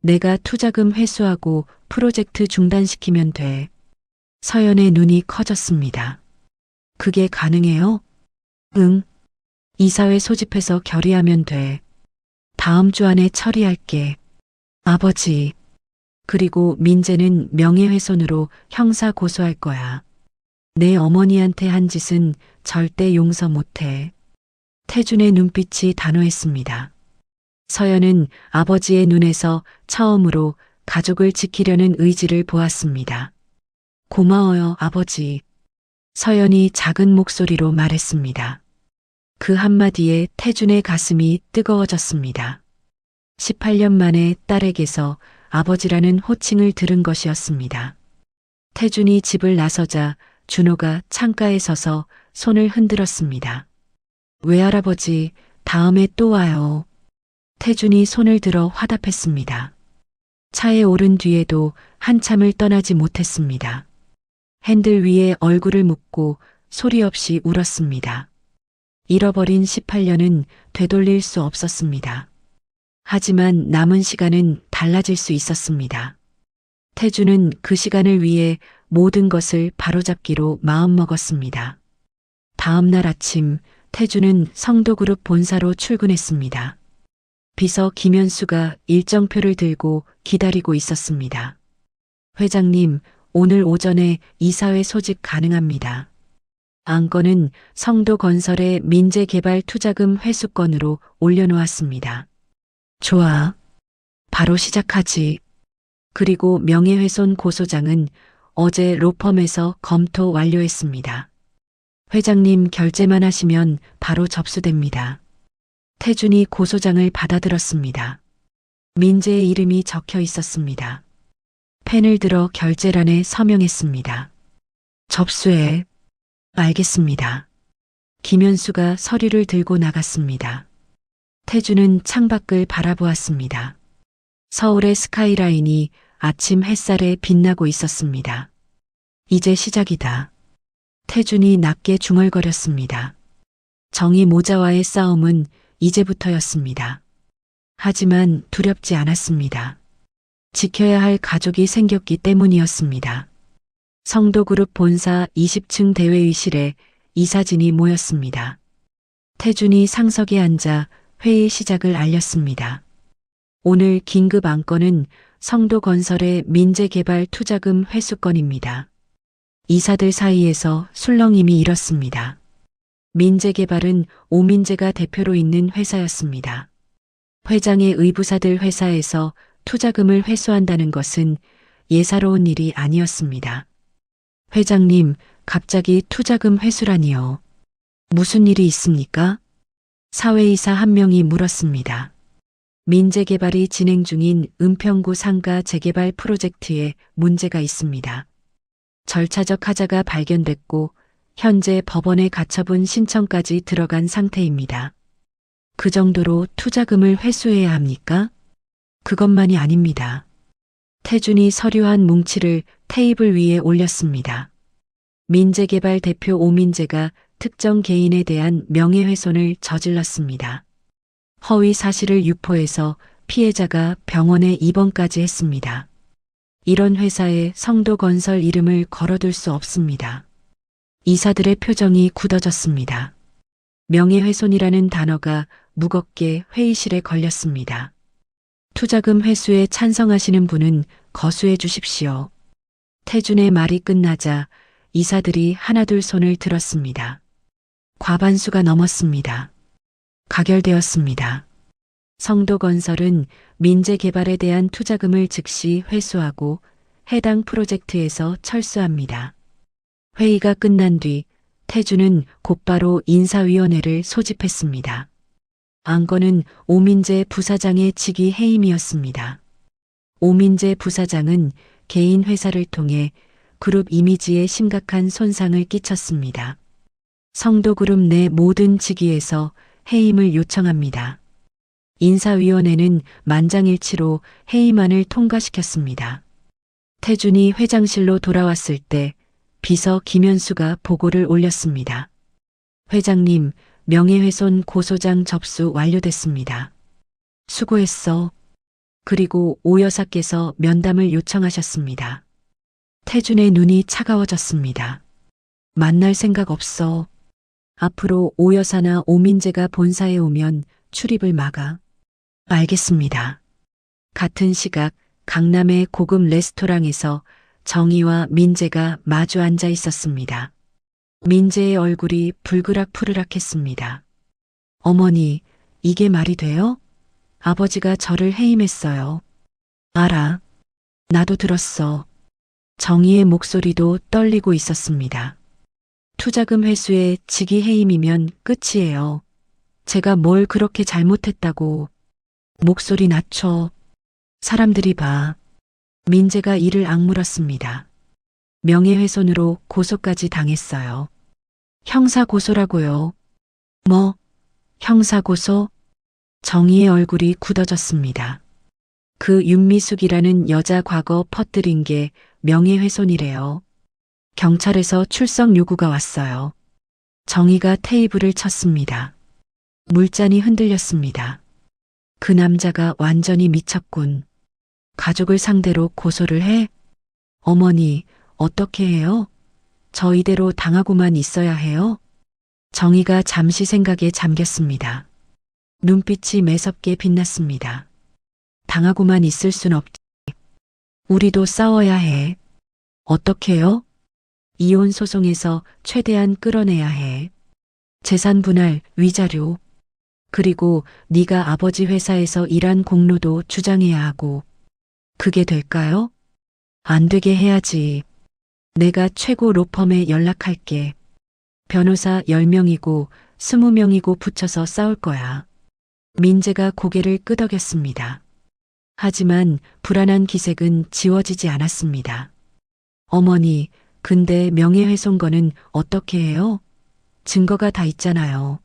내가 투자금 회수하고 프로젝트 중단시키면 돼. 서연의 눈이 커졌습니다. 그게 가능해요? 응. 이사회 소집해서 결의하면 돼. 다음 주 안에 처리할게. 아버지. 그리고 민재는 명예훼손으로 형사 고소할 거야. 내 어머니한테 한 짓은 절대 용서 못해. 태준의 눈빛이 단호했습니다. 서연은 아버지의 눈에서 처음으로 가족을 지키려는 의지를 보았습니다. 고마워요, 아버지. 서연이 작은 목소리로 말했습니다. 그 한마디에 태준의 가슴이 뜨거워졌습니다. 18년 만에 딸에게서 아버지라는 호칭을 들은 것이었습니다. 태준이 집을 나서자 준호가 창가에 서서 손을 흔들었습니다. 외할아버지, 다음에 또 와요. 태준이 손을 들어 화답했습니다. 차에 오른 뒤에도 한참을 떠나지 못했습니다. 핸들 위에 얼굴을 묻고 소리 없이 울었습니다. 잃어버린 18년은 되돌릴 수 없었습니다. 하지만 남은 시간은 달라질 수 있었습니다. 태준은 그 시간을 위해 모든 것을 바로잡기로 마음먹었습니다. 다음 날 아침 태준은 성도그룹 본사로 출근했습니다. 비서 김현수가 일정표를 들고 기다리고 있었습니다. 회장님, 오늘 오전에 이사회 소집 가능합니다. 안건은 성도건설의 민재개발 투자금 회수건으로 올려놓았습니다. 좋아. 바로 시작하지. 그리고 명예훼손 고소장은 어제 로펌에서 검토 완료했습니다. 회장님 결제만 하시면 바로 접수됩니다. 태준이 고소장을 받아들었습니다. 민재의 이름이 적혀 있었습니다. 펜을 들어 결제란에 서명했습니다. 접수해. 알겠습니다. 김현수가 서류를 들고 나갔습니다. 태준은 창밖을 바라보았습니다. 서울의 스카이라인이 아침 햇살에 빛나고 있었습니다. 이제 시작이다. 태준이 낮게 중얼거렸습니다. 정의 모자와의 싸움은 이제부터였습니다. 하지만 두렵지 않았습니다. 지켜야 할 가족이 생겼기 때문이었습니다. 성도그룹 본사 20층 대회의실에 이사진이 모였습니다. 태준이 상석에 앉아 회의 시작을 알렸습니다. 오늘 긴급 안건은 성도건설의 민재개발 투자금 회수건입니다. 이사들 사이에서 술렁임이 일었습니다. 민재개발은 오민재가 대표로 있는 회사였습니다. 회장의 의부사들 회사에서 투자금을 회수한다는 것은 예사로운 일이 아니었습니다. 회장님, 갑자기 투자금 회수라니요. 무슨 일이 있습니까? 사회이사 한 명이 물었습니다. 민재개발이 진행 중인 은평구 상가 재개발 프로젝트에 문제가 있습니다. 절차적 하자가 발견됐고 현재 법원에 가처분 신청까지 들어간 상태입니다. 그 정도로 투자금을 회수해야 합니까? 그것만이 아닙니다. 태준이 서류 한 뭉치를 테이블 위에 올렸습니다. 민재개발 대표 오민재가 특정 개인에 대한 명예훼손을 저질렀습니다. 허위 사실을 유포해서 피해자가 병원에 입원까지 했습니다. 이런 회사에 성도건설 이름을 걸어둘 수 없습니다. 이사들의 표정이 굳어졌습니다. 명예훼손이라는 단어가 무겁게 회의실에 걸렸습니다. 투자금 회수에 찬성하시는 분은 거수해 주십시오. 태준의 말이 끝나자 이사들이 하나둘 손을 들었습니다. 과반수가 넘었습니다. 가결되었습니다. 성도건설은 민재개발에 대한 투자금을 즉시 회수하고 해당 프로젝트에서 철수합니다. 회의가 끝난 뒤 태준은 곧바로 인사위원회를 소집했습니다. 안건은 오민재 부사장의 직위 해임이었습니다. 오민재 부사장은 개인 회사를 통해 그룹 이미지에 심각한 손상을 끼쳤습니다. 성도그룹 내 모든 직위에서 해임을 요청합니다. 인사위원회는 만장일치로 해임안을 통과시켰습니다. 태준이 회장실로 돌아왔을 때 비서 김현수가 보고를 올렸습니다. 회장님, 명예훼손 고소장 접수 완료됐습니다. 수고했어. 그리고 오 여사께서 면담을 요청하셨습니다. 태준의 눈이 차가워졌습니다. 만날 생각 없어. 앞으로 오 여사나 오민재가 본사에 오면 출입을 막아. 알겠습니다. 같은 시각 강남의 고급 레스토랑에서 정희와 민재가 마주 앉아 있었습니다. 민재의 얼굴이 불그락푸르락했습니다. 어머니, 이게 말이 돼요? 아버지가 저를 해임했어요. 알아. 나도 들었어. 정희의 목소리도 떨리고 있었습니다. 투자금 회수에 직위해임이면 끝이에요. 제가 뭘 그렇게 잘못했다고. 목소리 낮춰. 사람들이 봐. 민재가 이를 악물었습니다. 명예훼손으로 고소까지 당했어요. 형사고소라고요. 뭐, 형사고소? 정희의 얼굴이 굳어졌습니다. 그 윤미숙이라는 여자 과거 퍼뜨린 게 명예훼손이래요. 경찰에서 출석 요구가 왔어요. 정희가 테이블을 쳤습니다. 물잔이 흔들렸습니다. 그 남자가 완전히 미쳤군. 가족을 상대로 고소를 해? 어머니, 어떻게 해요? 저 이대로 당하고만 있어야 해요? 정희가 잠시 생각에 잠겼습니다. 눈빛이 매섭게 빛났습니다. 당하고만 있을 순 없지. 우리도 싸워야 해. 어떻게요? 이혼 소송에서 최대한 끌어내야 해. 재산 분할, 위자료. 그리고 네가 아버지 회사에서 일한 공로도 주장해야 하고. 그게 될까요? 안 되게 해야지. 내가 최고 로펌에 연락할게. 변호사 10명이고 20명이고 붙여서 싸울 거야. 민재가 고개를 끄덕였습니다. 하지만 불안한 기색은 지워지지 않았습니다. 어머니, 근데 명예훼손건은 어떻게 해요? 증거가 다 있잖아요.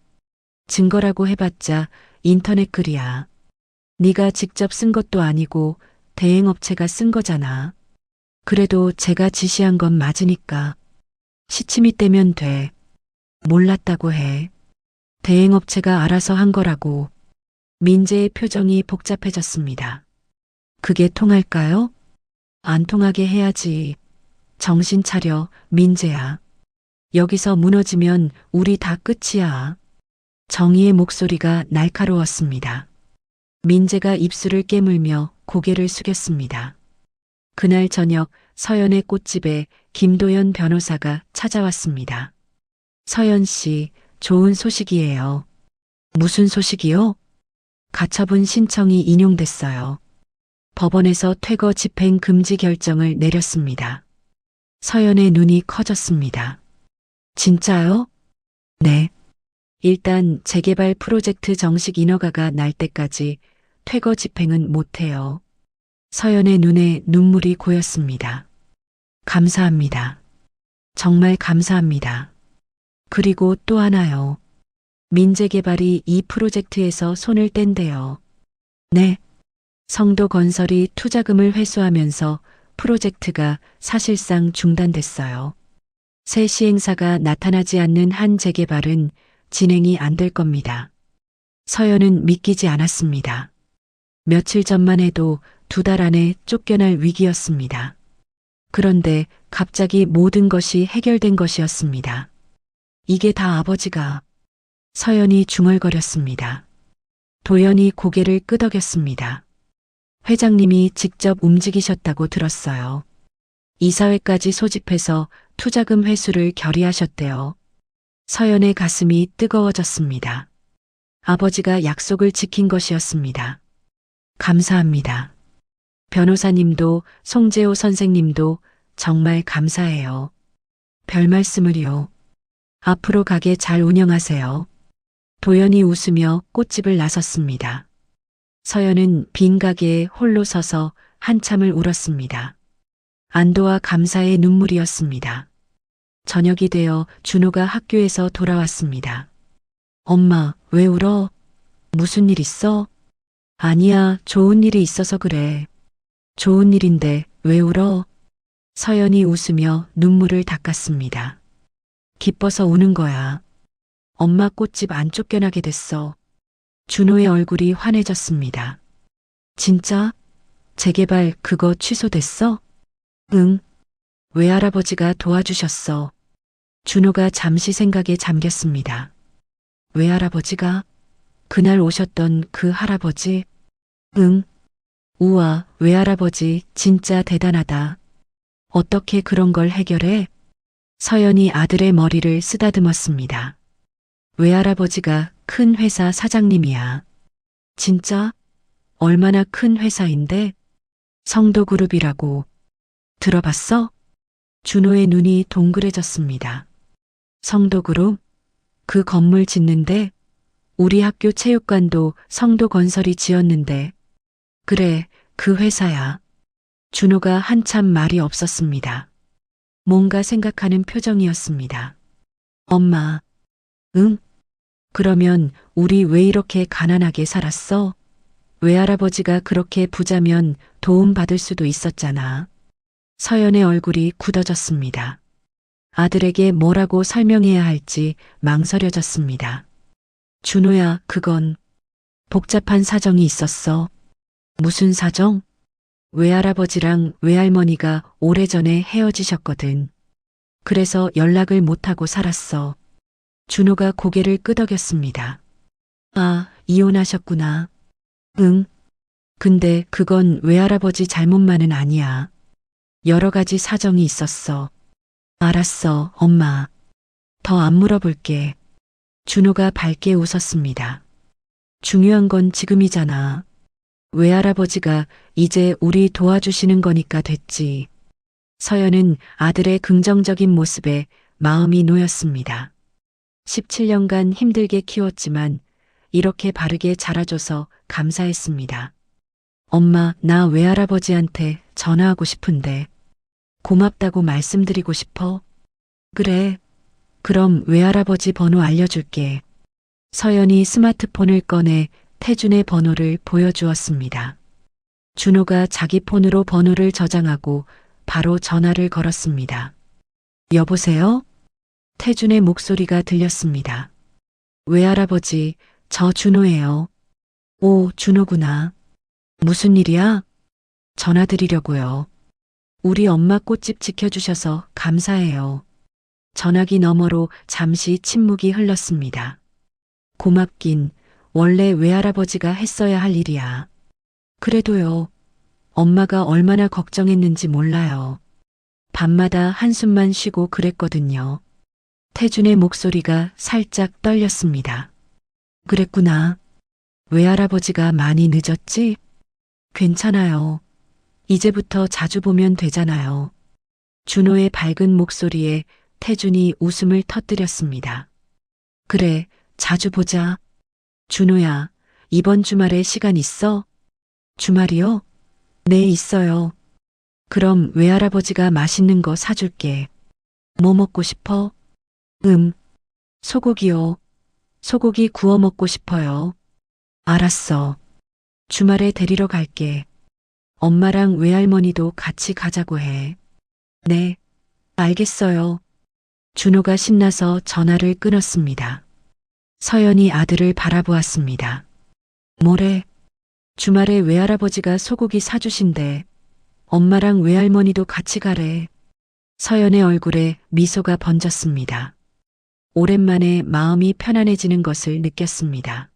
증거라고 해봤자 인터넷 글이야. 네가 직접 쓴 것도 아니고 대행업체가 쓴 거잖아. 그래도 제가 지시한 건 맞으니까. 시침이 떼면 돼. 몰랐다고 해. 대행업체가 알아서 한 거라고. 민재의 표정이 복잡해졌습니다. 그게 통할까요? 안 통하게 해야지. 정신 차려, 민재야. 여기서 무너지면 우리 다 끝이야. 정희의 목소리가 날카로웠습니다. 민재가 입술을 깨물며 고개를 숙였습니다. 그날 저녁 서연의 꽃집에 김도연 변호사가 찾아왔습니다. 서연 씨, 좋은 소식이에요. 무슨 소식이요? 가처분 신청이 인용됐어요. 법원에서 퇴거 집행 금지 결정을 내렸습니다. 서연의 눈이 커졌습니다. 진짜요? 네. 일단 재개발 프로젝트 정식 인허가가 날 때까지 퇴거 집행은 못해요. 서연의 눈에 눈물이 고였습니다. 감사합니다. 정말 감사합니다. 그리고 또 하나요. 민재개발이 이 프로젝트에서 손을 뗀대요. 네. 성도건설이 투자금을 회수하면서 프로젝트가 사실상 중단됐어요. 새 시행사가 나타나지 않는 한 재개발은 진행이 안 될 겁니다. 서연은 믿기지 않았습니다. 며칠 전만 해도 2달 안에 쫓겨날 위기였습니다. 그런데 갑자기 모든 것이 해결된 것이었습니다. 이게 다 아버지가. 서연이 중얼거렸습니다. 도연이 고개를 끄덕였습니다. 회장님이 직접 움직이셨다고 들었어요. 이사회까지 소집해서 투자금 회수를 결의하셨대요. 서연의 가슴이 뜨거워졌습니다. 아버지가 약속을 지킨 것이었습니다. 감사합니다. 변호사님도 송재호 선생님도 정말 감사해요. 별 말씀을요. 앞으로 가게 잘 운영하세요. 도연이 웃으며 꽃집을 나섰습니다. 서연은 빈 가게에 홀로 서서 한참을 울었습니다. 안도와 감사의 눈물이었습니다. 저녁이 되어 준호가 학교에서 돌아왔습니다. 엄마, 왜 울어? 무슨 일 있어? 아니야, 좋은 일이 있어서 그래. 좋은 일인데 왜 울어? 서연이 웃으며 눈물을 닦았습니다. 기뻐서 우는 거야. 엄마 꽃집 안 쫓겨나게 됐어. 준호의 얼굴이 환해졌습니다. 진짜? 재개발 그거 취소됐어? 응. 외할아버지가 도와주셨어. 준호가 잠시 생각에 잠겼습니다. 외할아버지가? 그날 오셨던 그 할아버지? 응. 우와, 외할아버지 진짜 대단하다. 어떻게 그런 걸 해결해? 서연이 아들의 머리를 쓰다듬었습니다. 외할아버지가 큰 회사 사장님이야. 진짜? 얼마나 큰 회사인데? 성도그룹이라고. 들어봤어? 준호의 눈이 동그래졌습니다. 성도그룹? 그 건물 짓는데? 우리 학교 체육관도 성도 건설이 지었는데. 그래, 그 회사야. 준호가 한참 말이 없었습니다. 뭔가 생각하는 표정이었습니다. 엄마, 응? 그러면 우리 왜 이렇게 가난하게 살았어? 외할아버지가 그렇게 부자면 도움받을 수도 있었잖아. 서연의 얼굴이 굳어졌습니다. 아들에게 뭐라고 설명해야 할지 망설여졌습니다. 준호야, 그건 복잡한 사정이 있었어. 무슨 사정? 외할아버지랑 외할머니가 오래전에 헤어지셨거든. 그래서 연락을 못하고 살았어. 준호가 고개를 끄덕였습니다. 아, 이혼하셨구나. 응. 근데 그건 외할아버지 잘못만은 아니야. 여러 가지 사정이 있었어. 알았어, 엄마. 더 안 물어볼게. 준호가 밝게 웃었습니다. 중요한 건 지금이잖아. 외할아버지가 이제 우리 도와주시는 거니까 됐지. 서연은 아들의 긍정적인 모습에 마음이 놓였습니다. 17년간 힘들게 키웠지만 이렇게 바르게 자라줘서 감사했습니다. 엄마, 나 외할아버지한테 전화하고 싶은데 고맙다고 말씀드리고 싶어. 그래. 그럼 외할아버지 번호 알려줄게. 서연이 스마트폰을 꺼내 태준의 번호를 보여주었습니다. 준호가 자기 폰으로 번호를 저장하고 바로 전화를 걸었습니다. 여보세요? 태준의 목소리가 들렸습니다. 외할아버지, 저 준호예요. 오, 준호구나. 무슨 일이야? 전화 드리려고요. 우리 엄마 꽃집 지켜주셔서 감사해요. 전화기 너머로 잠시 침묵이 흘렀습니다. 고맙긴 원래 외할아버지가 했어야 할 일이야. 그래도요. 엄마가 얼마나 걱정했는지 몰라요. 밤마다 한숨만 쉬고 그랬거든요. 태준의 목소리가 살짝 떨렸습니다. 그랬구나. 외할아버지가 많이 늦었지? 괜찮아요. 이제부터 자주 보면 되잖아요. 준호의 밝은 목소리에 태준이 웃음을 터뜨렸습니다. 그래, 자주 보자. 준호야, 이번 주말에 시간 있어? 주말이요? 네, 있어요. 그럼 외할아버지가 맛있는 거 사줄게. 뭐 먹고 싶어? 소고기요. 소고기 구워 먹고 싶어요. 알았어. 주말에 데리러 갈게. 엄마랑 외할머니도 같이 가자고 해. 네, 알겠어요. 준호가 신나서 전화를 끊었습니다. 서연이 아들을 바라보았습니다. 뭐래? 주말에 외할아버지가 소고기 사주신대. 엄마랑 외할머니도 같이 가래. 서연의 얼굴에 미소가 번졌습니다. 오랜만에 마음이 편안해지는 것을 느꼈습니다.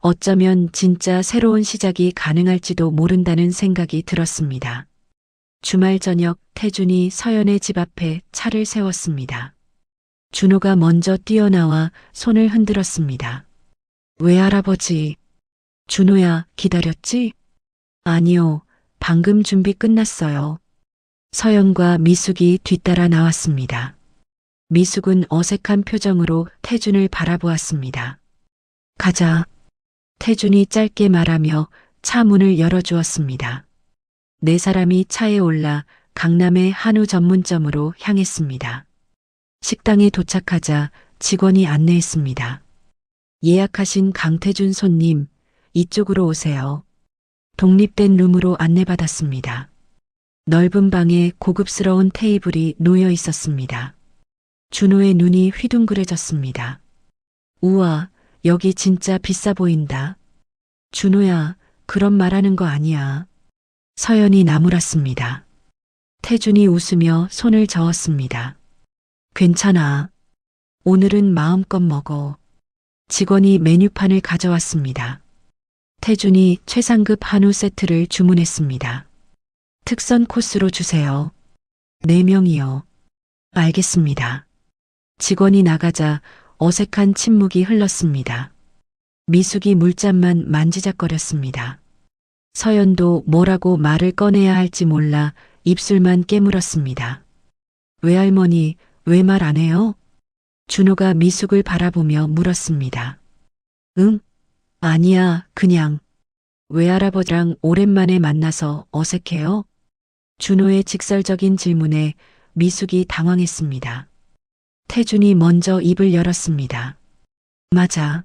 어쩌면 진짜 새로운 시작이 가능할지도 모른다는 생각이 들었습니다. 주말 저녁 태준이 서연의 집 앞에 차를 세웠습니다. 준호가 먼저 뛰어나와 손을 흔들었습니다. 외할아버지. 준호야, 기다렸지? 아니요, 방금 준비 끝났어요. 서연과 미숙이 뒤따라 나왔습니다. 미숙은 어색한 표정으로 태준을 바라보았습니다. 가자. 태준이 짧게 말하며 차 문을 열어주었습니다. 네 사람이 차에 올라 강남의 한우 전문점으로 향했습니다. 식당에 도착하자 직원이 안내했습니다. 예약하신 강태준 손님, 이쪽으로 오세요. 독립된 룸으로 안내받았습니다. 넓은 방에 고급스러운 테이블이 놓여 있었습니다. 준호의 눈이 휘둥그레졌습니다. 우와, 여기 진짜 비싸 보인다. 준호야, 그런 말하는 거 아니야. 서연이 나무랐습니다. 태준이 웃으며 손을 저었습니다. 괜찮아. 오늘은 마음껏 먹어. 직원이 메뉴판을 가져왔습니다. 태준이 최상급 한우 세트를 주문했습니다. 특선 코스로 주세요. 4명이요. 알겠습니다. 직원이 나가자 어색한 침묵이 흘렀습니다. 미숙이 물잔만 만지작거렸습니다. 서연도 뭐라고 말을 꺼내야 할지 몰라 입술만 깨물었습니다. 외할머니, 왜 말 안 해요? 준호가 미숙을 바라보며 물었습니다. 응? 아니야, 그냥. 외할아버지랑 오랜만에 만나서 어색해요? 준호의 직설적인 질문에 미숙이 당황했습니다. 태준이 먼저 입을 열었습니다. 맞아.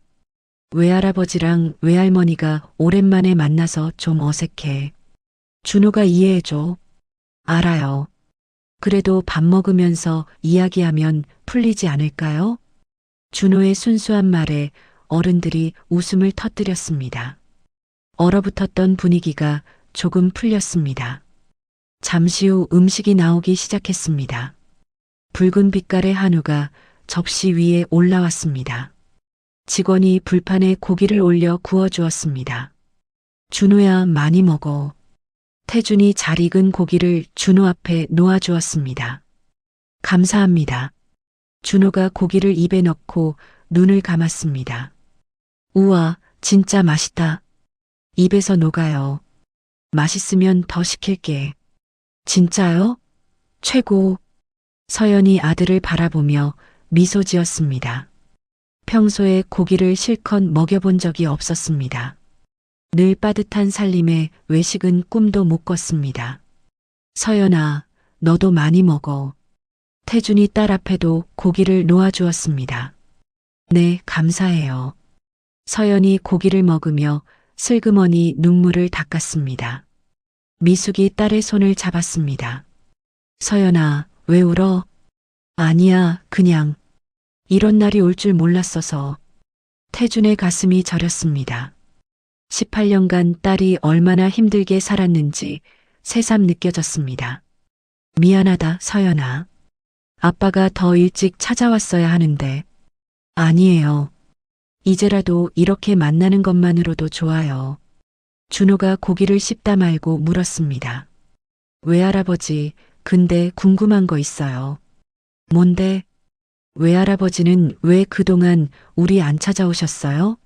외할아버지랑 외할머니가 오랜만에 만나서 좀 어색해. 준호가 이해해줘. 알아요. 그래도 밥 먹으면서 이야기하면 풀리지 않을까요? 준호의 순수한 말에 어른들이 웃음을 터뜨렸습니다. 얼어붙었던 분위기가 조금 풀렸습니다. 잠시 후 음식이 나오기 시작했습니다. 붉은 빛깔의 한우가 접시 위에 올라왔습니다. 직원이 불판에 고기를 올려 구워주었습니다. 준호야, 많이 먹어. 태준이 잘 익은 고기를 준호 앞에 놓아주었습니다. 감사합니다. 준호가 고기를 입에 넣고 눈을 감았습니다. 우와, 진짜 맛있다. 입에서 녹아요. 맛있으면 더 시킬게. 진짜요? 최고. 서연이 아들을 바라보며 미소 지었습니다. 평소에 고기를 실컷 먹여본 적이 없었습니다. 늘 빠듯한 살림에 외식은 꿈도 못 꿨습니다. 서연아, 너도 많이 먹어. 태준이 딸 앞에도 고기를 놓아주었습니다. 네, 감사해요. 서연이 고기를 먹으며 슬그머니 눈물을 닦았습니다. 미숙이 딸의 손을 잡았습니다. 서연아, 왜 울어? 아니야, 그냥. 이런 날이 올 줄 몰랐어서. 태준의 가슴이 저렸습니다. 18년간 딸이 얼마나 힘들게 살았는지 새삼 느껴졌습니다. 미안하다, 서연아. 아빠가 더 일찍 찾아왔어야 하는데. 아니에요. 이제라도 이렇게 만나는 것만으로도 좋아요. 준호가 고기를 씹다 말고 물었습니다. 외할아버지, 근데 궁금한 거 있어요. 뭔데? 외할아버지는 왜 그동안 우리 안 찾아오셨어요?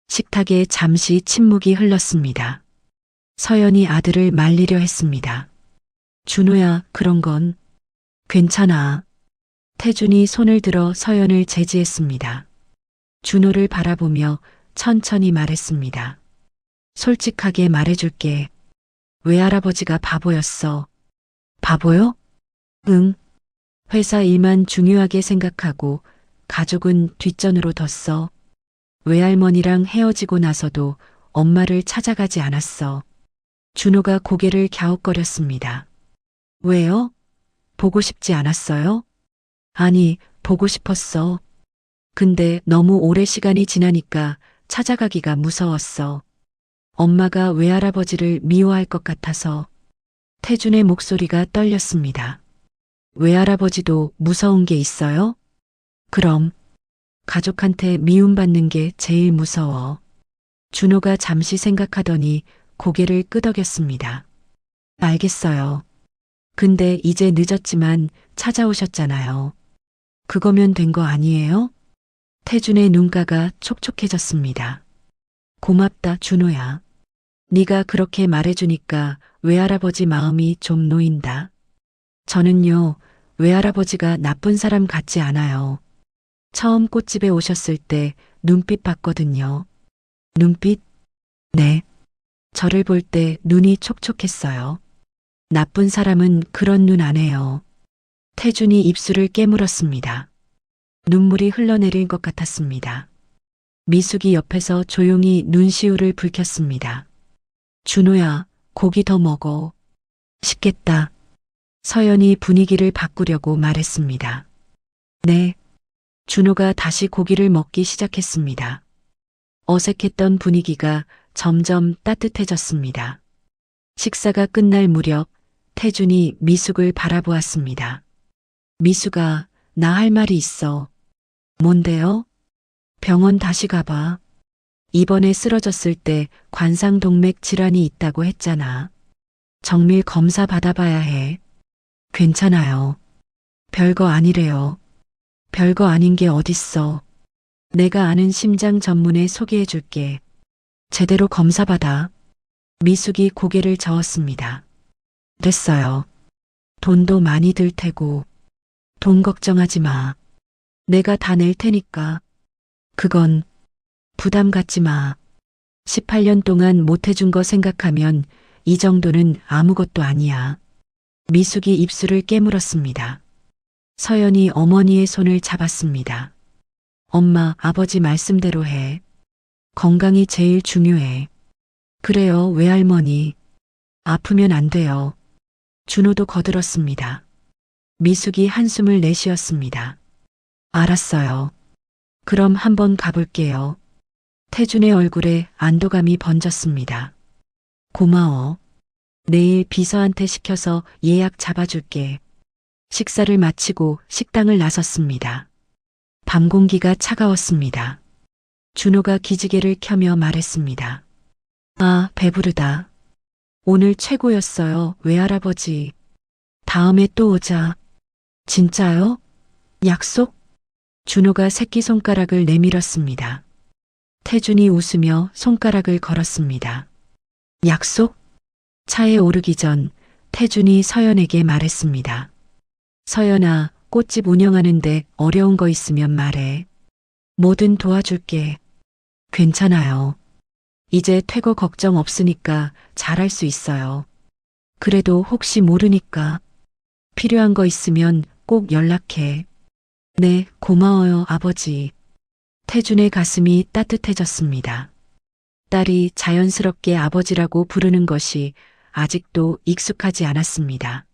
식탁에 잠시 침묵이 흘렀습니다. 서연이 아들을 말리려 했습니다. 준호야, 그런 건 괜찮아. 태준이 손을 들어 서연을 제지했습니다. 준호를 바라보며 천천히 말했습니다. 솔직하게 말해줄게. 외할아버지가 바보였어. 바보요? 응. 회사 일만 중요하게 생각하고 가족은 뒷전으로 뒀어. 외할머니랑 헤어지고 나서도 엄마를 찾아가지 않았어. 준호가 고개를 갸웃거렸습니다. 왜요? 보고 싶지 않았어요? 아니, 보고 싶었어. 근데 너무 오래 시간이 지나니까 찾아가기가 무서웠어. 엄마가 외할아버지를 미워할 것 같아서. 태준의 목소리가 떨렸습니다. 외할아버지도 무서운 게 있어요? 그럼. 가족한테 미움받는 게 제일 무서워. 준호가 잠시 생각하더니 고개를 끄덕였습니다. 알겠어요. 근데 이제 늦었지만 찾아오셨잖아요. 그거면 된 거 아니에요? 태준의 눈가가 촉촉해졌습니다. 고맙다, 준호야. 네가 그렇게 말해주니까 외할아버지 마음이 좀 놓인다. 저는요, 외할아버지가 나쁜 사람 같지 않아요. 처음 꽃집에 오셨을 때 눈빛 봤거든요. 눈빛? 네. 저를 볼 때 눈이 촉촉했어요. 나쁜 사람은 그런 눈 안 해요. 태준이 입술을 깨물었습니다. 눈물이 흘러내릴 것 같았습니다. 미숙이 옆에서 조용히 눈시울을 붉혔습니다. 준호야, 고기 더 먹어. 식겠다. 서연이 분위기를 바꾸려고 말했습니다. 네. 준호가 다시 고기를 먹기 시작했습니다. 어색했던 분위기가 점점 따뜻해졌습니다. 식사가 끝날 무렵 태준이 미숙을 바라보았습니다. 미숙아, 나 할 말이 있어. 뭔데요? 병원 다시 가봐. 이번에 쓰러졌을 때 관상동맥 질환이 있다고 했잖아. 정밀 검사 받아봐야 해. 괜찮아요. 별거 아니래요. 별거 아닌 게 어딨어. 내가 아는 심장 전문에 소개해 줄게. 제대로 검사 받아. 미숙이 고개를 저었습니다. 됐어요. 돈도 많이 들 테고. 돈 걱정하지 마. 내가 다 낼 테니까. 그건 부담 갖지 마. 18년 동안 못 해준 거 생각하면 이 정도는 아무것도 아니야. 미숙이 입술을 깨물었습니다. 서연이 어머니의 손을 잡았습니다. 엄마, 아버지 말씀대로 해. 건강이 제일 중요해. 그래요, 외할머니. 아프면 안 돼요. 준호도 거들었습니다. 미숙이 한숨을 내쉬었습니다. 알았어요. 그럼 한번 가볼게요. 태준의 얼굴에 안도감이 번졌습니다. 고마워. 내일 비서한테 시켜서 예약 잡아줄게. 식사를 마치고 식당을 나섰습니다. 밤 공기가 차가웠습니다. 준호가 기지개를 켜며 말했습니다. 아, 배부르다. 오늘 최고였어요, 외할아버지. 다음에 또 오자. 진짜요? 약속? 준호가 새끼손가락을 내밀었습니다. 태준이 웃으며 손가락을 걸었습니다. 약속? 차에 오르기 전 태준이 서연에게 말했습니다. 서연아, 꽃집 운영하는데 어려운 거 있으면 말해. 뭐든 도와줄게. 괜찮아요. 이제 퇴거 걱정 없으니까 잘할 수 있어요. 그래도 혹시 모르니까 필요한 거 있으면 꼭 연락해. 네, 고마워요, 아버지. 태준의 가슴이 따뜻해졌습니다. 딸이 자연스럽게 아버지라고 부르는 것이 아직도 익숙하지 않았습니다.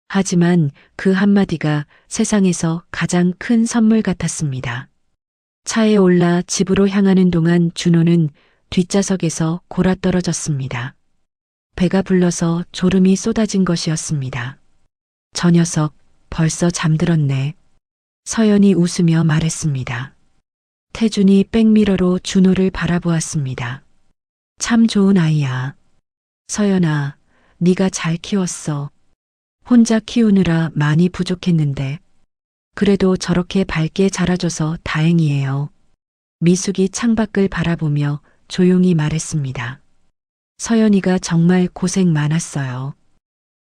하지만 그 한마디가 세상에서 가장 큰 선물 같았습니다. 차에 올라 집으로 향하는 동안 준호는 뒷좌석에서 골아떨어졌습니다. 배가 불러서 졸음이 쏟아진 것이었습니다. 저 녀석 벌써 잠들었네. 서연이 웃으며 말했습니다. 태준이 백미러로 준호를 바라보았습니다. 참 좋은 아이야. 서연아, 네가 잘 키웠어. 혼자 키우느라 많이 부족했는데 그래도 저렇게 밝게 자라줘서 다행이에요. 미숙이 창밖을 바라보며 조용히 말했습니다. 서연이가 정말 고생 많았어요.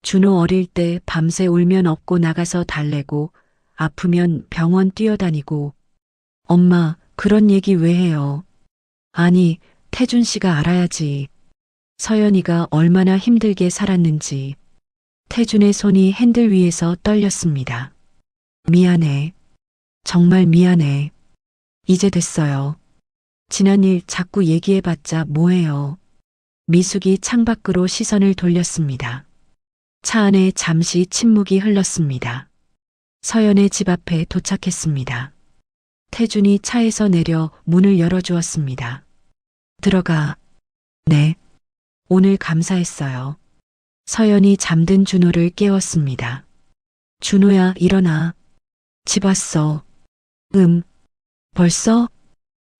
준호 어릴 때 밤새 울면 업고 나가서 달래고 아프면 병원 뛰어다니고. 엄마, 그런 얘기 왜 해요? 아니, 태준 씨가 알아야지. 서연이가 얼마나 힘들게 살았는지. 태준의 손이 핸들 위에서 떨렸습니다. 미안해. 정말 미안해. 이제 됐어요. 지난 일 자꾸 얘기해봤자 뭐해요. 미숙이 창밖으로 시선을 돌렸습니다. 차 안에 잠시 침묵이 흘렀습니다. 서연의 집 앞에 도착했습니다. 태준이 차에서 내려 문을 열어주었습니다. 들어가. 네. 오늘 감사했어요. 서연이 잠든 준호를 깨웠습니다. 준호야, 일어나. 집 왔어. 벌써?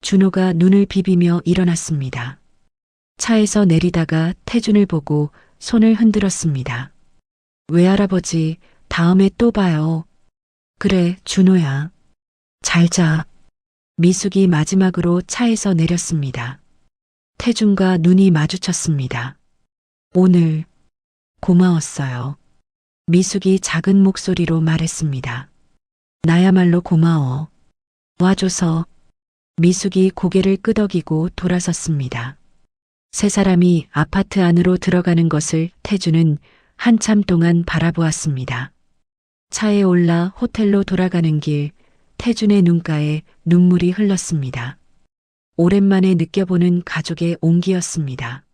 준호가 눈을 비비며 일어났습니다. 차에서 내리다가 태준을 보고 손을 흔들었습니다. 외할아버지, 다음에 또 봐요. 그래, 준호야. 잘 자. 미숙이 마지막으로 차에서 내렸습니다. 태준과 눈이 마주쳤습니다. 오늘 고마웠어요. 미숙이 작은 목소리로 말했습니다. 나야말로 고마워. 와줘서. 미숙이 고개를 끄덕이고 돌아섰습니다. 세 사람이 아파트 안으로 들어가는 것을 태준은 한참 동안 바라보았습니다. 차에 올라 호텔로 돌아가는 길, 태준의 눈가에 눈물이 흘렀습니다. 오랜만에 느껴보는 가족의 온기였습니다.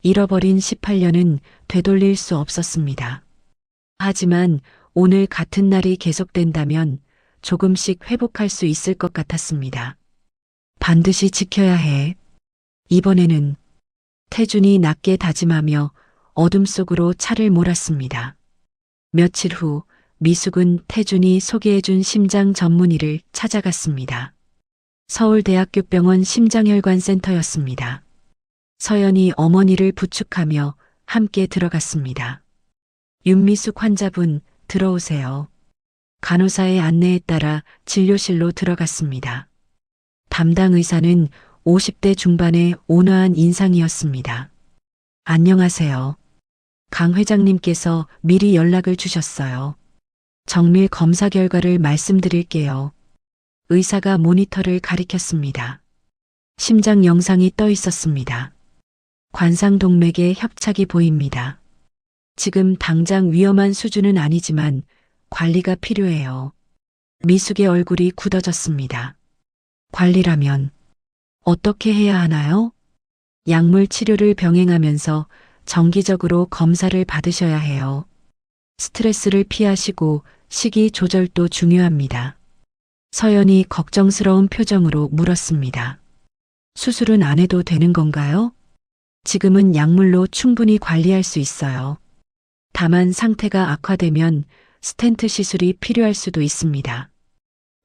잃어버린 18년은 되돌릴 수 없었습니다. 하지만 오늘 같은 날이 계속된다면 조금씩 회복할 수 있을 것 같았습니다. 반드시 지켜야 해. 이번에는. 태준이 낮게 다짐하며 어둠 속으로 차를 몰았습니다. 며칠 후 미숙은 태준이 소개해준 심장 전문의를 찾아갔습니다. 서울대학교병원 심장혈관센터였습니다. 서연이 어머니를 부축하며 함께 들어갔습니다. 윤미숙 환자분, 들어오세요. 간호사의 안내에 따라 진료실로 들어갔습니다. 담당 의사는 50대 중반의 온화한 인상이었습니다. 안녕하세요. 강 회장님께서 미리 연락을 주셨어요. 정밀 검사 결과를 말씀드릴게요. 의사가 모니터를 가리켰습니다. 심장 영상이 떠 있었습니다. 관상동맥에 협착이 보입니다. 지금 당장 위험한 수준은 아니지만 관리가 필요해요. 미숙의 얼굴이 굳어졌습니다. 관리라면 어떻게 해야 하나요? 약물 치료를 병행하면서 정기적으로 검사를 받으셔야 해요. 스트레스를 피하시고 식이 조절도 중요합니다. 서연이 걱정스러운 표정으로 물었습니다. 수술은 안 해도 되는 건가요? 지금은 약물로 충분히 관리할 수 있어요. 다만 상태가 악화되면 스텐트 시술이 필요할 수도 있습니다.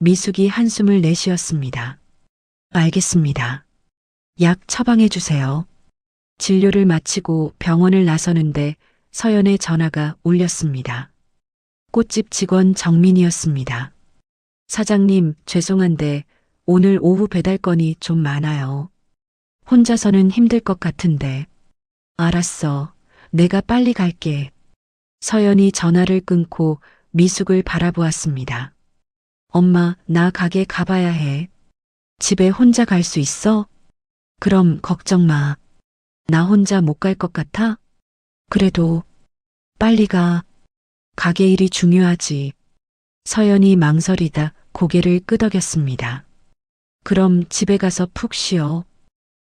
미숙이 한숨을 내쉬었습니다. 알겠습니다. 약 처방해 주세요. 진료를 마치고 병원을 나서는데 서연의 전화가 울렸습니다. 꽃집 직원 정민이었습니다. 사장님, 죄송한데 오늘 오후 배달 건이 좀 많아요. 혼자서는 힘들 것 같은데. 알았어. 내가 빨리 갈게. 서연이 전화를 끊고 미숙을 바라보았습니다. 엄마, 나 가게 가봐야 해. 집에 혼자 갈 수 있어? 그럼 걱정 마. 나 혼자 못 갈 것 같아? 그래도 빨리 가. 가게 일이 중요하지. 서연이 망설이다 고개를 끄덕였습니다. 그럼 집에 가서 푹 쉬어.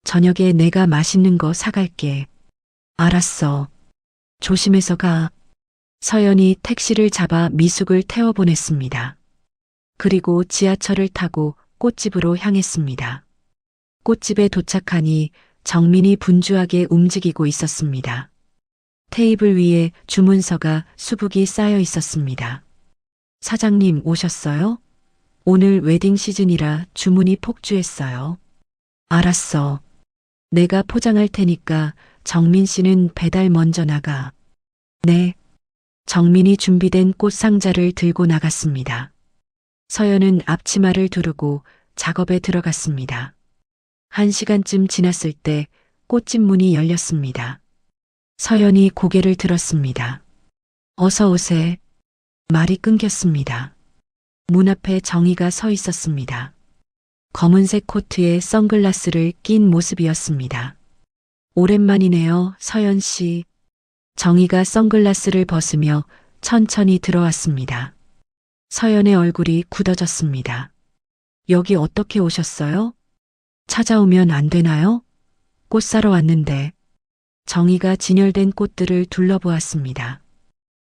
저녁에 내가 맛있는 거 사갈게. 알았어. 조심해서 가. 서연이 택시를 잡아 미숙을 태워보냈습니다. 그리고 지하철을 타고 꽃집으로 향했습니다. 꽃집에 도착하니 정민이 분주하게 움직이고 있었습니다. 테이블 위에 주문서가 수북이 쌓여 있었습니다. 사장님 오셨어요? 오늘 웨딩 시즌이라 주문이 폭주했어요. 알았어. 내가 포장할 테니까 정민 씨는 배달 먼저 나가. 네. 정민이 준비된 꽃 상자를 들고 나갔습니다. 서연은 앞치마를 두르고 작업에 들어갔습니다. 1시간쯤 지났을 때 꽃집 문이 열렸습니다. 서연이 고개를 들었습니다. 어서 오세. 말이 끊겼습니다. 문 앞에 정희가 서 있었습니다. 검은색 코트에 선글라스를 낀 모습이었습니다. 오랜만이네요, 서연 씨. 정희가 선글라스를 벗으며 천천히 들어왔습니다. 서연의 얼굴이 굳어졌습니다. 여기 어떻게 오셨어요? 찾아오면 안 되나요? 꽃 사러 왔는데. 정희가 진열된 꽃들을 둘러보았습니다.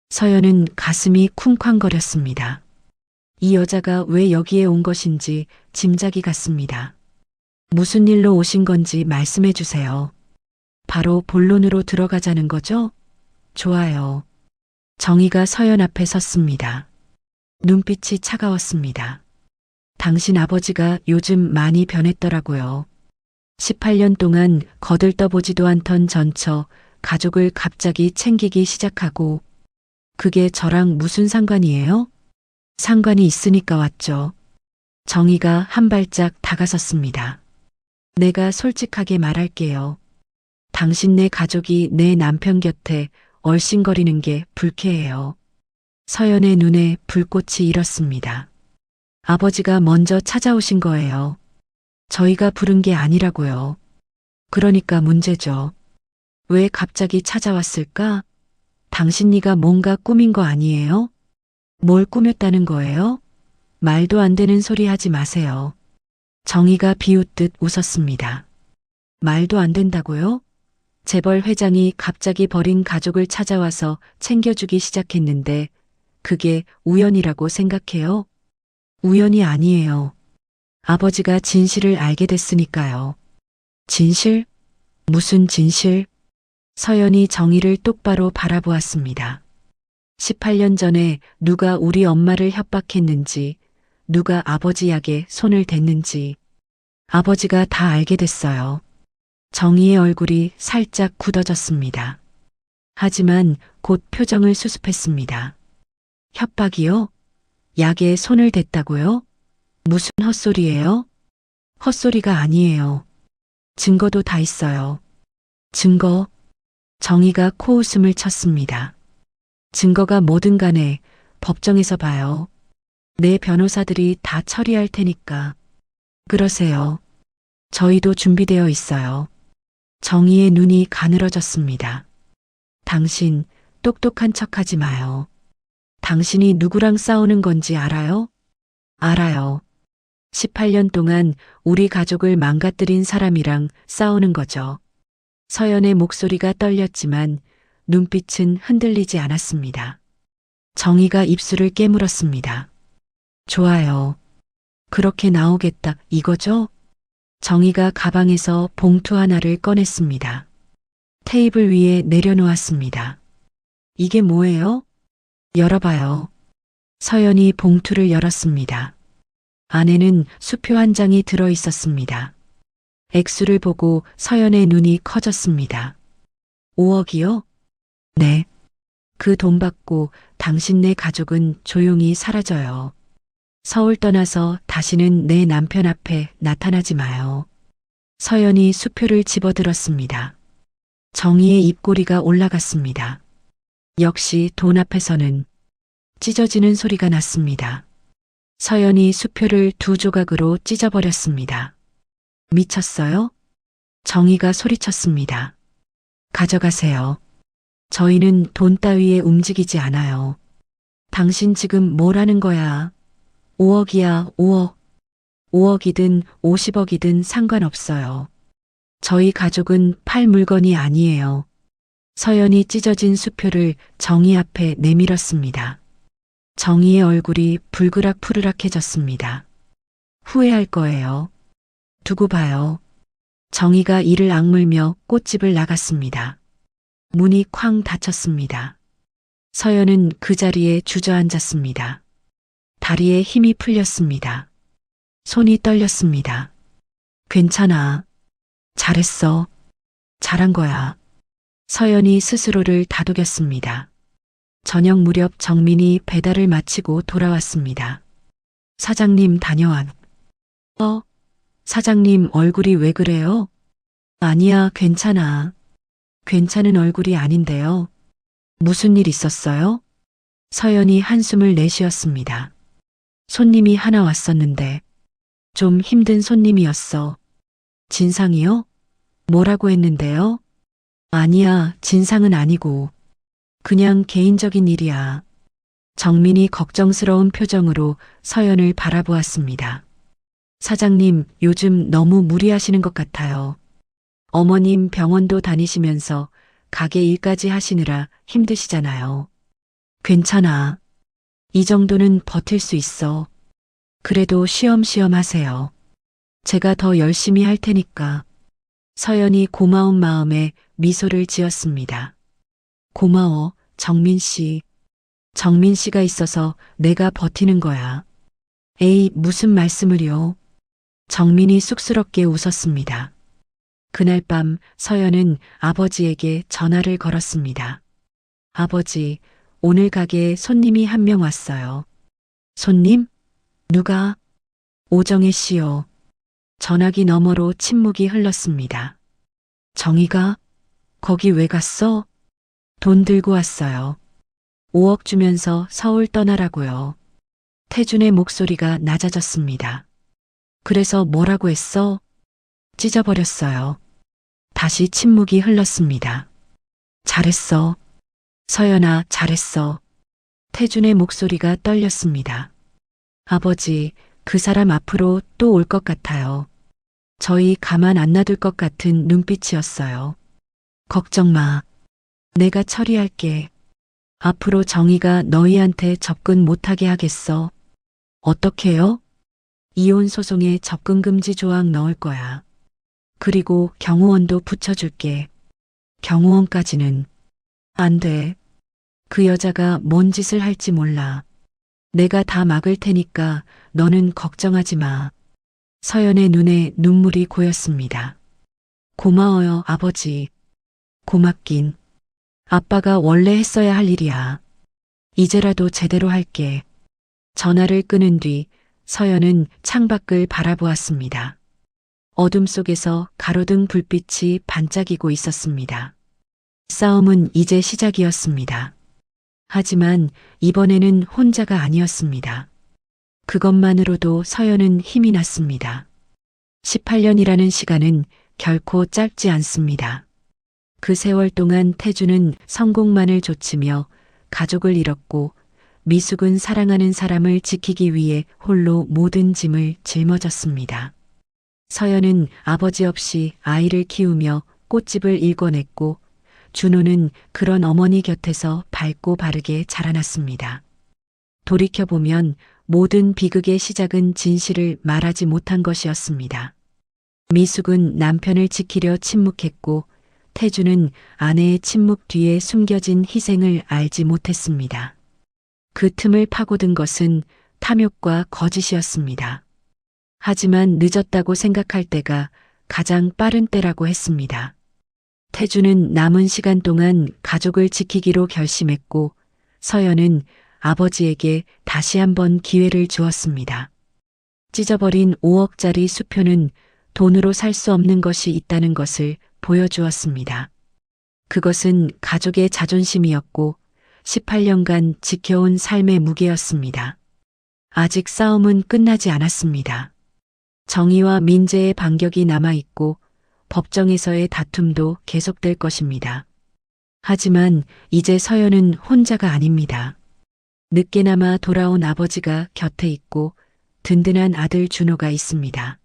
서연은 가슴이 쿵쾅거렸습니다. 이 여자가 왜 여기에 온 것인지 짐작이 갔습니다. 무슨 일로 오신 건지 말씀해 주세요. 바로 본론으로 들어가자는 거죠? 좋아요. 정희가 서연 앞에 섰습니다. 눈빛이 차가웠습니다. 당신 아버지가 요즘 많이 변했더라고요. 18년 동안 거들떠보지도 않던 전처 가족을 갑자기 챙기기 시작하고 그게 저랑 무슨 상관이에요? 상관이 있으니까 왔죠. 정희가 한 발짝 다가섰습니다. 내가 솔직하게 말할게요. 당신네 가족이 내 남편 곁에 얼씬거리는 게 불쾌해요. 서연의 눈에 불꽃이 일었습니다. 아버지가 먼저 찾아오신 거예요. 저희가 부른 게 아니라고요. 그러니까 문제죠. 왜 갑자기 찾아왔을까? 당신 네가 뭔가 꾸민 거 아니에요? 뭘 꾸몄다는 거예요? 말도 안 되는 소리 하지 마세요. 정희가 비웃듯 웃었습니다. 말도 안 된다고요? 재벌 회장이 갑자기 버린 가족을 찾아와서 챙겨주기 시작했는데 그게 우연이라고 생각해요? 우연이 아니에요. 아버지가 진실을 알게 됐으니까요. 진실? 무슨 진실? 서연이 정희를 똑바로 바라보았습니다. 18년 전에 누가 우리 엄마를 협박했는지, 누가 아버지 약에 손을 댔는지, 아버지가 다 알게 됐어요. 정희의 얼굴이 살짝 굳어졌습니다. 하지만 곧 표정을 수습했습니다. 협박이요? 약에 손을 댔다고요? 무슨 헛소리예요? 헛소리가 아니에요. 증거도 다 있어요. 증거? 정희가 코웃음을 쳤습니다. 증거가 뭐든 간에 법정에서 봐요. 내 변호사들이 다 처리할 테니까. 그러세요. 저희도 준비되어 있어요. 정희의 눈이 가늘어졌습니다. 당신 똑똑한 척하지 마요. 당신이 누구랑 싸우는 건지 알아요? 알아요. 18년 동안 우리 가족을 망가뜨린 사람이랑 싸우는 거죠. 서연의 목소리가 떨렸지만 눈빛은 흔들리지 않았습니다. 정희가 입술을 깨물었습니다. 좋아요. 그렇게 나오겠다 이거죠? 정희가 가방에서 봉투 하나를 꺼냈습니다. 테이블 위에 내려놓았습니다. 이게 뭐예요? 열어봐요. 서연이 봉투를 열었습니다. 안에는 수표 한 장이 들어 있었습니다. 액수를 보고 서연의 눈이 커졌습니다. 5억이요? 네. 그 돈 받고 당신네 가족은 조용히 사라져요. 서울 떠나서 다시는 내 남편 앞에 나타나지 마요. 서연이 수표를 집어들었습니다. 정희의 입꼬리가 올라갔습니다. 역시 돈 앞에서는 찢어지는 소리가 났습니다. 서연이 수표를 두 조각으로 찢어버렸습니다. 미쳤어요? 정희가 소리쳤습니다. 가져가세요. 저희는 돈 따위에 움직이지 않아요. 당신 지금 뭘 하는 거야? 5억이야, 5억. 5억이든 50억이든 상관없어요. 저희 가족은 팔 물건이 아니에요. 서연이 찢어진 수표를 정희 앞에 내밀었습니다. 정희의 얼굴이 불그락푸르락해졌습니다. 후회할 거예요. 두고 봐요. 정희가 이를 악물며 꽃집을 나갔습니다. 문이 쾅 닫혔습니다. 서연은 그 자리에 주저앉았습니다. 다리에 힘이 풀렸습니다. 손이 떨렸습니다. 괜찮아. 잘했어. 잘한 거야. 서연이 스스로를 다독였습니다. 저녁 무렵 정민이 배달을 마치고 돌아왔습니다. 사장님 다녀왔. 사장님 얼굴이 왜 그래요? 아니야, 괜찮아. 괜찮은 얼굴이 아닌데요. 무슨 일 있었어요? 서연이 한숨을 내쉬었습니다. 손님이 하나 왔었는데 좀 힘든 손님이었어. 진상이요? 뭐라고 했는데요? 아니야, 진상은 아니고 그냥 개인적인 일이야. 정민이 걱정스러운 표정으로 서연을 바라보았습니다. 사장님, 요즘 너무 무리하시는 것 같아요. 어머님 병원도 다니시면서 가게 일까지 하시느라 힘드시잖아요. 괜찮아. 이 정도는 버틸 수 있어. 그래도 쉬엄쉬엄 하세요. 제가 더 열심히 할 테니까. 서연이 고마운 마음에 미소를 지었습니다. 고마워, 정민 씨. 정민 씨가 있어서 내가 버티는 거야. 에이, 무슨 말씀을요. 정민이 쑥스럽게 웃었습니다. 그날 밤 서연은 아버지에게 전화를 걸었습니다. 아버지, 오늘 가게에 손님이 한 명 왔어요. 손님? 누가? 오정혜 씨요. 전화기 너머로 침묵이 흘렀습니다. 정희가? 거기 왜 갔어? 돈 들고 왔어요. 5억 주면서 서울 떠나라고요. 태준의 목소리가 낮아졌습니다. 그래서 뭐라고 했어? 찢어버렸어요. 다시 침묵이 흘렀습니다. 잘했어. 서연아, 잘했어. 태준의 목소리가 떨렸습니다. 아버지, 그 사람 앞으로 또 올 것 같아요. 저희 가만 안 놔둘 것 같은 눈빛이었어요. 걱정 마. 내가 처리할게. 앞으로 정희가 너희한테 접근 못하게 하겠어. 어떻게요? 이혼 소송에 접근 금지 조항 넣을 거야. 그리고 경호원도 붙여줄게. 경호원까지는 안 돼. 그 여자가 뭔 짓을 할지 몰라. 내가 다 막을 테니까 너는 걱정하지 마. 서연의 눈에 눈물이 고였습니다. 고마워요, 아버지. 고맙긴. 아빠가 원래 했어야 할 일이야. 이제라도 제대로 할게. 전화를 끊은 뒤 서연은 창밖을 바라보았습니다. 어둠 속에서 가로등 불빛이 반짝이고 있었습니다. 싸움은 이제 시작이었습니다. 하지만 이번에는 혼자가 아니었습니다. 그것만으로도 서연은 힘이 났습니다. 18년이라는 시간은 결코 짧지 않습니다. 그 세월 동안 태주는 성공만을 좇으며 가족을 잃었고 미숙은 사랑하는 사람을 지키기 위해 홀로 모든 짐을 짊어졌습니다. 서연은 아버지 없이 아이를 키우며 꽃집을 일궈냈고 준호는 그런 어머니 곁에서 밝고 바르게 자라났습니다. 돌이켜보면 모든 비극의 시작은 진실을 말하지 못한 것이었습니다. 미숙은 남편을 지키려 침묵했고 태주는 아내의 침묵 뒤에 숨겨진 희생을 알지 못했습니다. 그 틈을 파고든 것은 탐욕과 거짓이었습니다. 하지만 늦었다고 생각할 때가 가장 빠른 때라고 했습니다. 태주는 남은 시간 동안 가족을 지키기로 결심했고 서연은 아버지에게 다시 한번 기회를 주었습니다. 찢어버린 5억짜리 수표는 돈으로 살 수 없는 것이 있다는 것을 보여주었습니다. 그것은 가족의 자존심이었고 18년간 지켜온 삶의 무게였습니다. 아직 싸움은 끝나지 않았습니다. 정의와 민재의 반격이 남아있고 법정에서의 다툼도 계속될 것입니다. 하지만 이제 서연은 혼자가 아닙니다. 늦게나마 돌아온 아버지가 곁에 있고 든든한 아들 준호가 있습니다.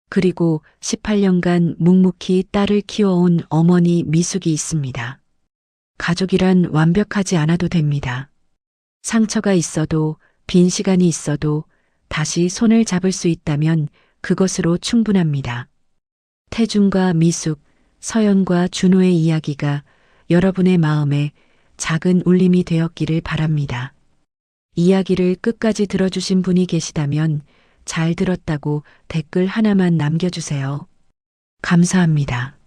그리고 18년간 묵묵히 딸을 키워온 어머니 미숙이 있습니다. 가족이란 완벽하지 않아도 됩니다. 상처가 있어도 빈 시간이 있어도 다시 손을 잡을 수 있다면 그것으로 충분합니다. 태준과 미숙, 서연과 준호의 이야기가 여러분의 마음에 작은 울림이 되었기를 바랍니다. 이야기를 끝까지 들어주신 분이 계시다면 잘 들었다고 댓글 하나만 남겨주세요. 감사합니다.